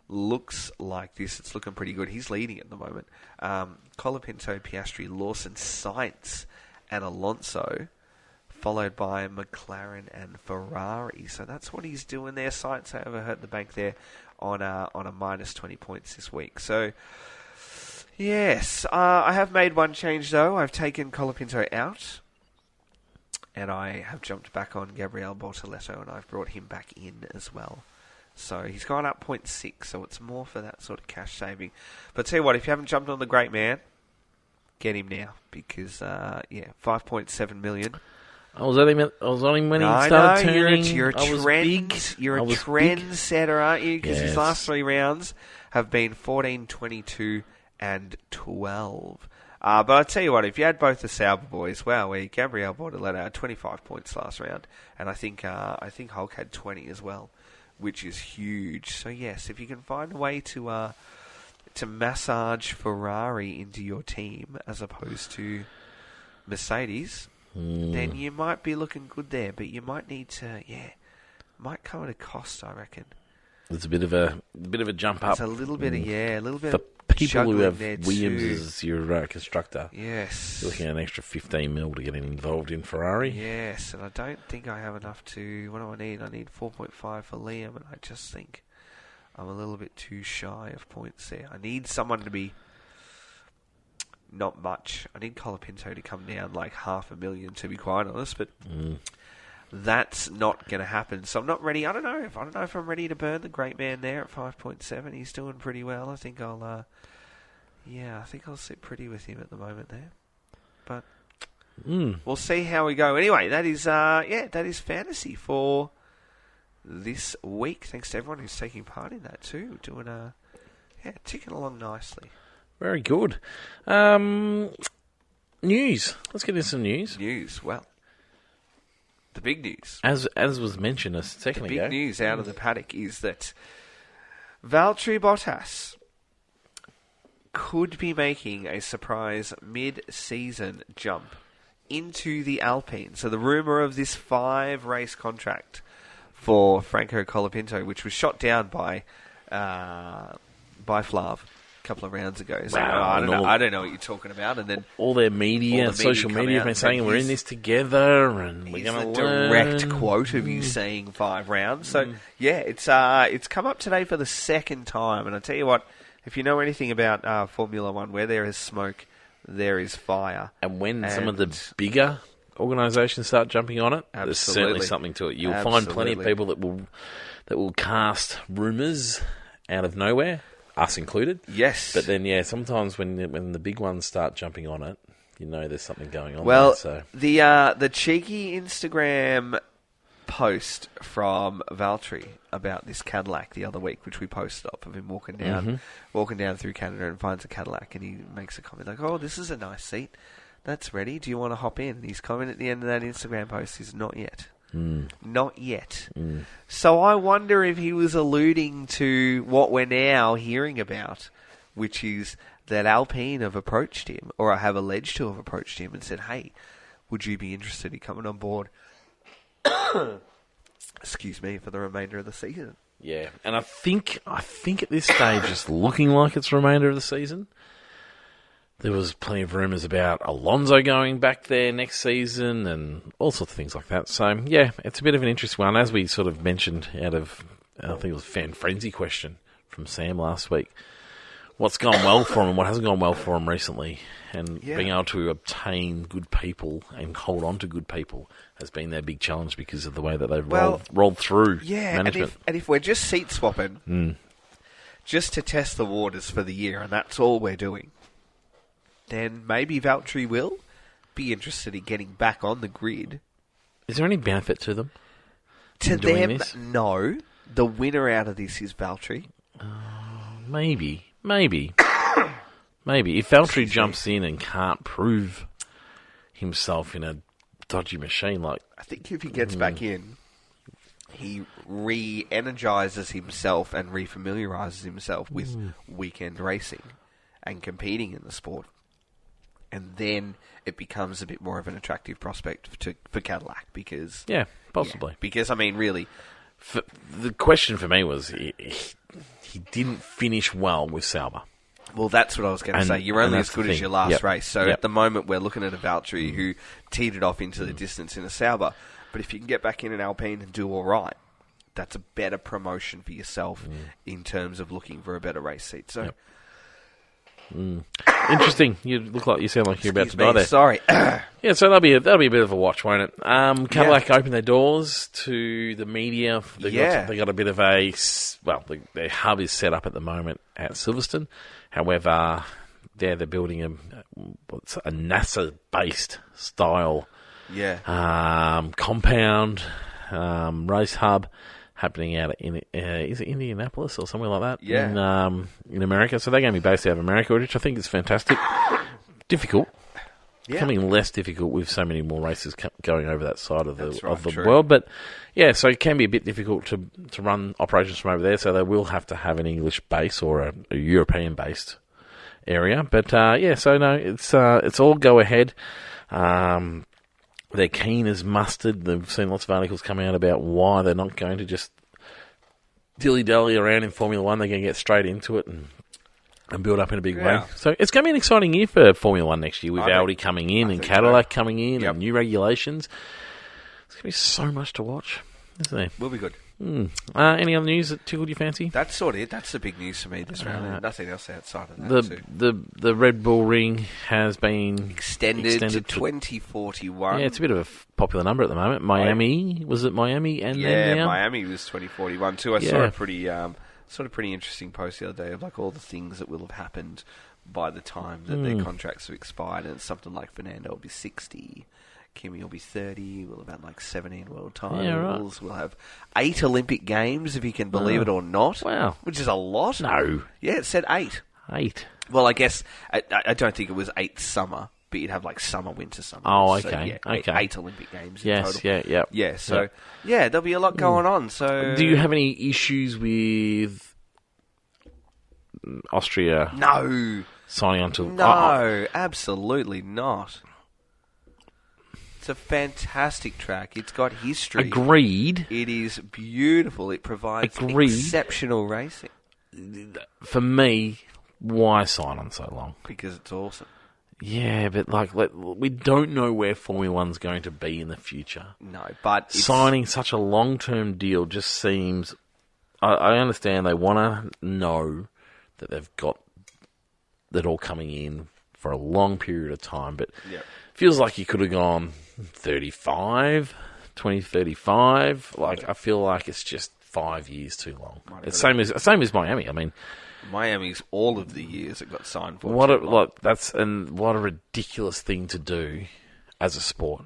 looks like this. It's looking pretty good. He's leading at the moment. Colapinto, Piastri, Lawson, Sainz, and Alonso, followed by McLaren and Ferrari. So that's what he's doing there. Sainz, however, hurt the bank there on a minus 20 points this week. So, yes, I have made one change, though. I've taken Colapinto out. And I have jumped back on Gabriel Bortoletto, and I've brought him back in as well. So he's gone up 0.6, so it's more for that sort of cash saving. But tell you what, if you haven't jumped on the great man, get him now. Because, 5.7 million. I was only when he started turning. You're a trendsetter, aren't you? Because his last three rounds have been 14, 22, and 12. But I tell you what, if you had both the Sauber boys, Gabriel Bortoletto had 25 points last round, and I think Hulk had 20 as well, which is huge. So yes, if you can find a way to massage Ferrari into your team as opposed to Mercedes, then you might be looking good there. But you might need to, might come at a cost, I reckon. It's a bit of a jump up. It's a little bit for people who have Williams too. as your constructor. Yes, you're looking at an extra 15 mil to get involved in Ferrari. Yes, and I don't think I have enough to. What do I need? I need 4.5 for Liam, and I just think I'm a little bit too shy of points there. I need someone to be not much. I need Colapinto to come down like 500,000, to be quite honest, but. That's not going to happen. So I'm not ready. I don't know if I'm ready to burn the great man there at 5.7. He's doing pretty well. I think I'll sit pretty with him at the moment there. But we'll see how we go. Anyway, that is fantasy for this week. Thanks to everyone who's taking part in that too. Doing ticking along nicely. Very good. News. Let's get into some news. Well. The big news. As was mentioned a second ago. The big news out of the paddock is that Valtteri Bottas could be making a surprise mid-season jump into the Alpine. So the rumour of this 5-race contract for Franco Colapinto, which was shot down by Flav, couple of rounds ago. So, Wow, I don't know what you're talking about. And then all their media, social media have been saying we're in this together and we're going to learn. Direct quote of you saying 5 rounds. So yeah, it's come up today for the second time. And I tell you what, if you know anything about Formula One, where there is smoke, there is fire. And when some of the bigger organisations start jumping on it, there's certainly something to it. You'll find plenty of people that will cast rumours out of nowhere, us included. Yes. But then, sometimes when the big ones start jumping on it, you know there's something going on. Well, there, so. the cheeky Instagram post from Valtteri about this Cadillac the other week, which we posted up of him walking down through Canada and finds a Cadillac, and he makes a comment like, "Oh, this is a nice seat. That's ready. Do you want to hop in?" And his comment at the end of that Instagram post is, "Not yet." Not yet. So I wonder if he was alluding to what we're now hearing about, which is that Alpine have approached him, or I have alleged to have approached him and said, "Hey, would you be interested in coming on board?" Excuse me, for the remainder of the season. Yeah, and I think at this stage it's looking like it's the remainder of the season. There was plenty of rumours about Alonso going back there next season and all sorts of things like that. So, yeah, it's a bit of an interesting one. As we sort of mentioned out of, I think it was a fan frenzy question from Sam last week, what's gone well for him and what hasn't gone well for him recently, and being able to obtain good people and hold on to good people has been their big challenge because of the way that they've rolled through management. And if we're just seat swapping, just to test the waters for the year, and that's all we're doing, then maybe Valtteri will be interested in getting back on the grid. Is there any benefit to them? To them, no. The winner out of this is Valtteri. Maybe. If Valtteri jumps in and can't prove himself in a dodgy machine, like... I think if he gets back in, he re-energises himself and refamiliarises himself with weekend racing and competing in the sport. And then it becomes a bit more of an attractive prospect for Cadillac because... Yeah, possibly. Yeah, because, I mean, really... The question for me was he didn't finish well with Sauber. Well, that's what I was going to say. You're only as good as your last race. So at the moment, we're looking at a Valtteri who teetered off into the distance in a Sauber. But if you can get back in an Alpine and do all right, that's a better promotion for yourself in terms of looking for a better race seat. So... Interesting. You sound like you're about to die there. Sorry. Yeah, so that'll be a bit of a watch, won't it? Cadillac opened their doors to the media. They got a bit of a their hub is set up at the moment at Silverstone. However, they're building a NASA-based style compound race hub happening out in is it Indianapolis or somewhere like that? Yeah. In America. So they're going to be based out of America, which I think is fantastic. Difficult. Yeah. Becoming less difficult with so many more races going over that side of the world. But yeah, so it can be a bit difficult to run operations from over there. So they will have to have an English base or a European based area. But so no, it's all go ahead. They're keen as mustard. They've seen lots of articles coming out about why they're not going to just dilly-dally around in Formula One. They're going to get straight into it and build up in a big way. So it's going to be an exciting year for Formula One next year with Audi coming in and Cadillac coming in and new regulations. There's going to be so much to watch, isn't there? Will be good. Any other news that tickled your fancy? That's sort of it. That's the big news for me this round. Nothing else outside of that. The Redbull Ring has been extended to 2041. Yeah, it's a bit of a popular number at the moment. Miami, was it Miami? And then now? Miami was 2041 too. I saw a pretty interesting post the other day of like all the things that will have happened by the time that their contracts have expired, and it's something like Fernando will be 60. Kimi will be 30. We'll have had like 17 world titles. Yeah, right. We'll have 8 Olympic Games, if you can believe it or not. Wow. Which is a lot. No. Yeah, it said 8. 8. Well, I guess, I don't think it was 8 summer, but you'd have like summer, winter, summer. Oh, okay. So, yeah, okay. 8 Olympic Games in total. Yeah, so, there'll be a lot going on. So, do you have any issues with Austria? No. Signing on to... No, absolutely not. It's a fantastic track. It's got history. Agreed. It is beautiful. It provides exceptional racing. For me, why sign on so long? Because it's awesome. Yeah, but we don't know where Formula One's going to be in the future. No, but signing such a long-term deal just seems. I understand they want to know that they've got that all coming in for a long period of time, but feels like you could have gone 2035. I feel like it's just 5 years too long. It's same as Miami. I mean, Miami's all of the years it got signed for. What a ridiculous thing to do as a sport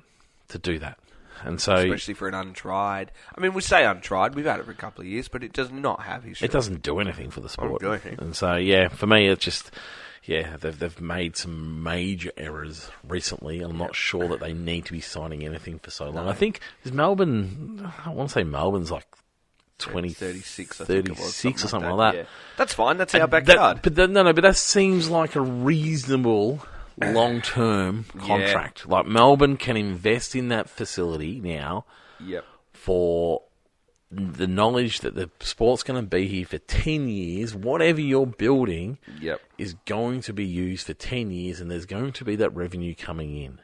to do that. And so, especially for an untried. I mean, we say untried. We've had it for a couple of years, but it does not have history. It doesn't do anything for the sport. Doesn't do anything. And so, for me, it's just, they've made some major errors recently. I'm not sure that they need to be signing anything for so long. I think is Melbourne. I want to say Melbourne's like 36 or something like that. Yeah. That's fine. That's our backyard. But that seems like a reasonable long-term contract. Like Melbourne can invest in that facility now for the knowledge that the sport's going to be here for 10 years. Whatever you're building is going to be used for 10 years, and there's going to be that revenue coming in.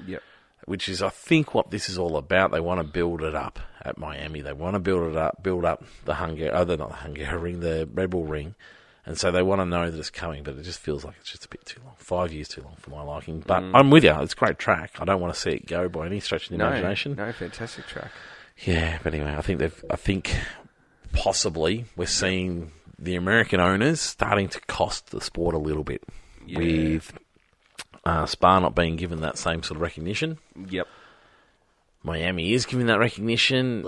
Yep. Which is, I think, what this is all about. They want to build it up at Miami. They want to build up the Red Bull Ring. And so they want to know that it's coming, but it just feels like it's just a bit too long. 5 years too long for my liking. But I'm with you. It's a great track. I don't want to see it go by any stretch of the imagination. No, fantastic track. Yeah, but anyway, I think possibly we're seeing the American owners starting to cost the sport a little bit with Spa not being given that same sort of recognition. Yep. Miami is giving that recognition.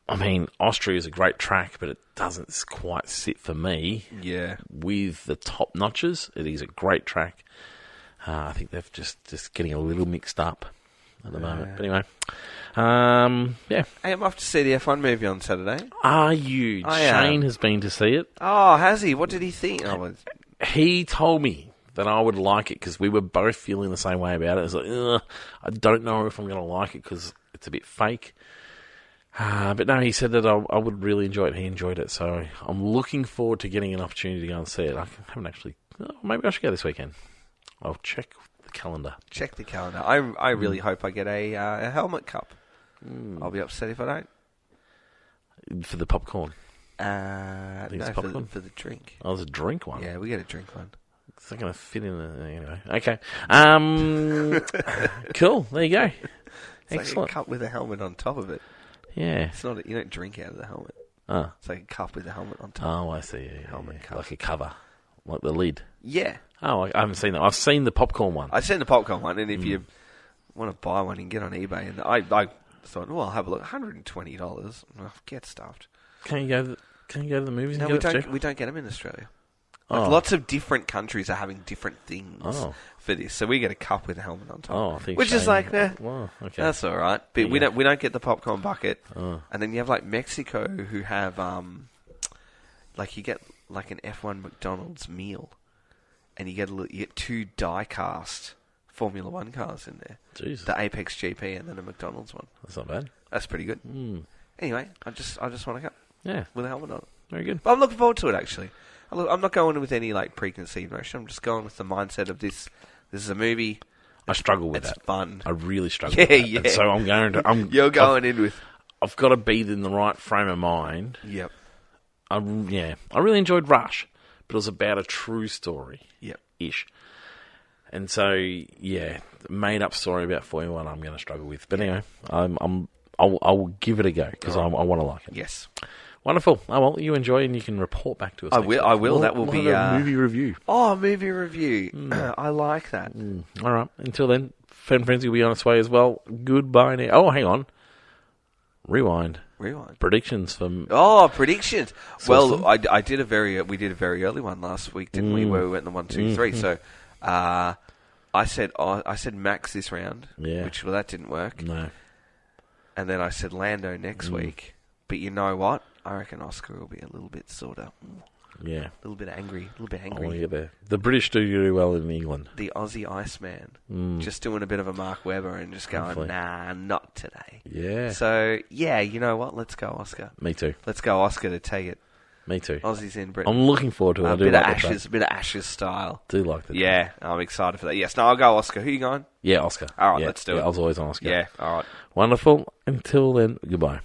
I mean, Austria is a great track, but it doesn't quite sit for me. Yeah. With the top notches, it is a great track. I think they're just getting a little mixed up at the moment. But anyway, Hey, I'm off to see the F1 movie on Saturday. Are you? Shane has been to see it. Oh, has he? What did he think? He told me that I would like it because we were both feeling the same way about it. It's like, I don't know if I'm going to like it because it's a bit fake. But no, he said that I would really enjoy it. He enjoyed it. So I'm looking forward to getting an opportunity to go and see it. I haven't actually... maybe I should go this weekend. I'll check the calendar. Check the calendar. I really hope I get a helmet cup. I'll be upset if I don't. For the popcorn? No, for the drink. Oh, there's a drink one? Yeah, we get a drink one. It's not going to fit in anyway. Okay. Cool. There you go. It's Excellent. like a cup with a helmet on top of it. Yeah. It's not. You don't drink out of the helmet. Oh. It's like a cup with a helmet on top. Oh, I see. Yeah, helmet cup. Like a cover. Like the lid. Yeah. Oh, I haven't seen that. I've seen the popcorn one. I've seen the popcorn one, and if you want to buy one, you can get on eBay. And I thought, well, I'll have a look. $120. Oh, get stuffed. Can you go to the movies? No, and we don't get them in Australia. Lots of different countries are having different things for this, so we get a cup with a helmet on top. Oh, I think which is like, wow, okay, that's all right. But we don't get the popcorn bucket. And then you have like Mexico, who have like you get like an F1 McDonald's meal, and you get two die-cast Formula One cars in there. Jeez. The Apex GP and then a McDonald's one. That's not bad. That's pretty good. Anyway, I just want a cup. Yeah, with a helmet on it. Very good. But I'm looking forward to it actually. I'm not going with any like preconceived notion. I'm just going with the mindset of this. This is a movie. I struggle with that. It's fun. I really struggle with that. Yeah. And so I'm going to... You're going in with... I've got to be in the right frame of mind. Yep. I really enjoyed Rush, but it was about a true story. Yep. Ish. And so, made up story about Formula One I'm going to struggle with. But anyway, I will give it a go because I want to like it. Yes. Wonderful. Oh, well, you enjoy and you can report back to us. I will. That will be a movie review. Oh, movie review. I like that. All right. Until then, Fan Frenzy will be on its way as well. Goodbye now. Oh, hang on. Rewind. Predictions from... Oh, predictions. Silverstone? Well, we did a very early one last week, didn't we? Where we went in the 1, 2, 3. So, I said Max this round. Yeah. Which, that didn't work. No. And then I said Lando next week. But you know what? I reckon Oscar will be a little bit sort of... Yeah. A little bit angry. I want to get there. The British do well in England. The Aussie Iceman. Just doing a bit of a Mark Webber and just going, Hopefully. nah, not today. Yeah. So, you know what? Let's go, Oscar. Me too. Let's go, Oscar, to take it Me too. Aussies in Britain. I'm looking forward to it. I A do bit like of the track. Ashes, a bit of Ashes style. Do like the track. Yeah, I'm excited for that. Yes, no, I'll go Oscar. Who you going? Yeah, Oscar. All right, Yeah, let's do it. I was always on Oscar. Yeah, all right. Wonderful. Until then, goodbye.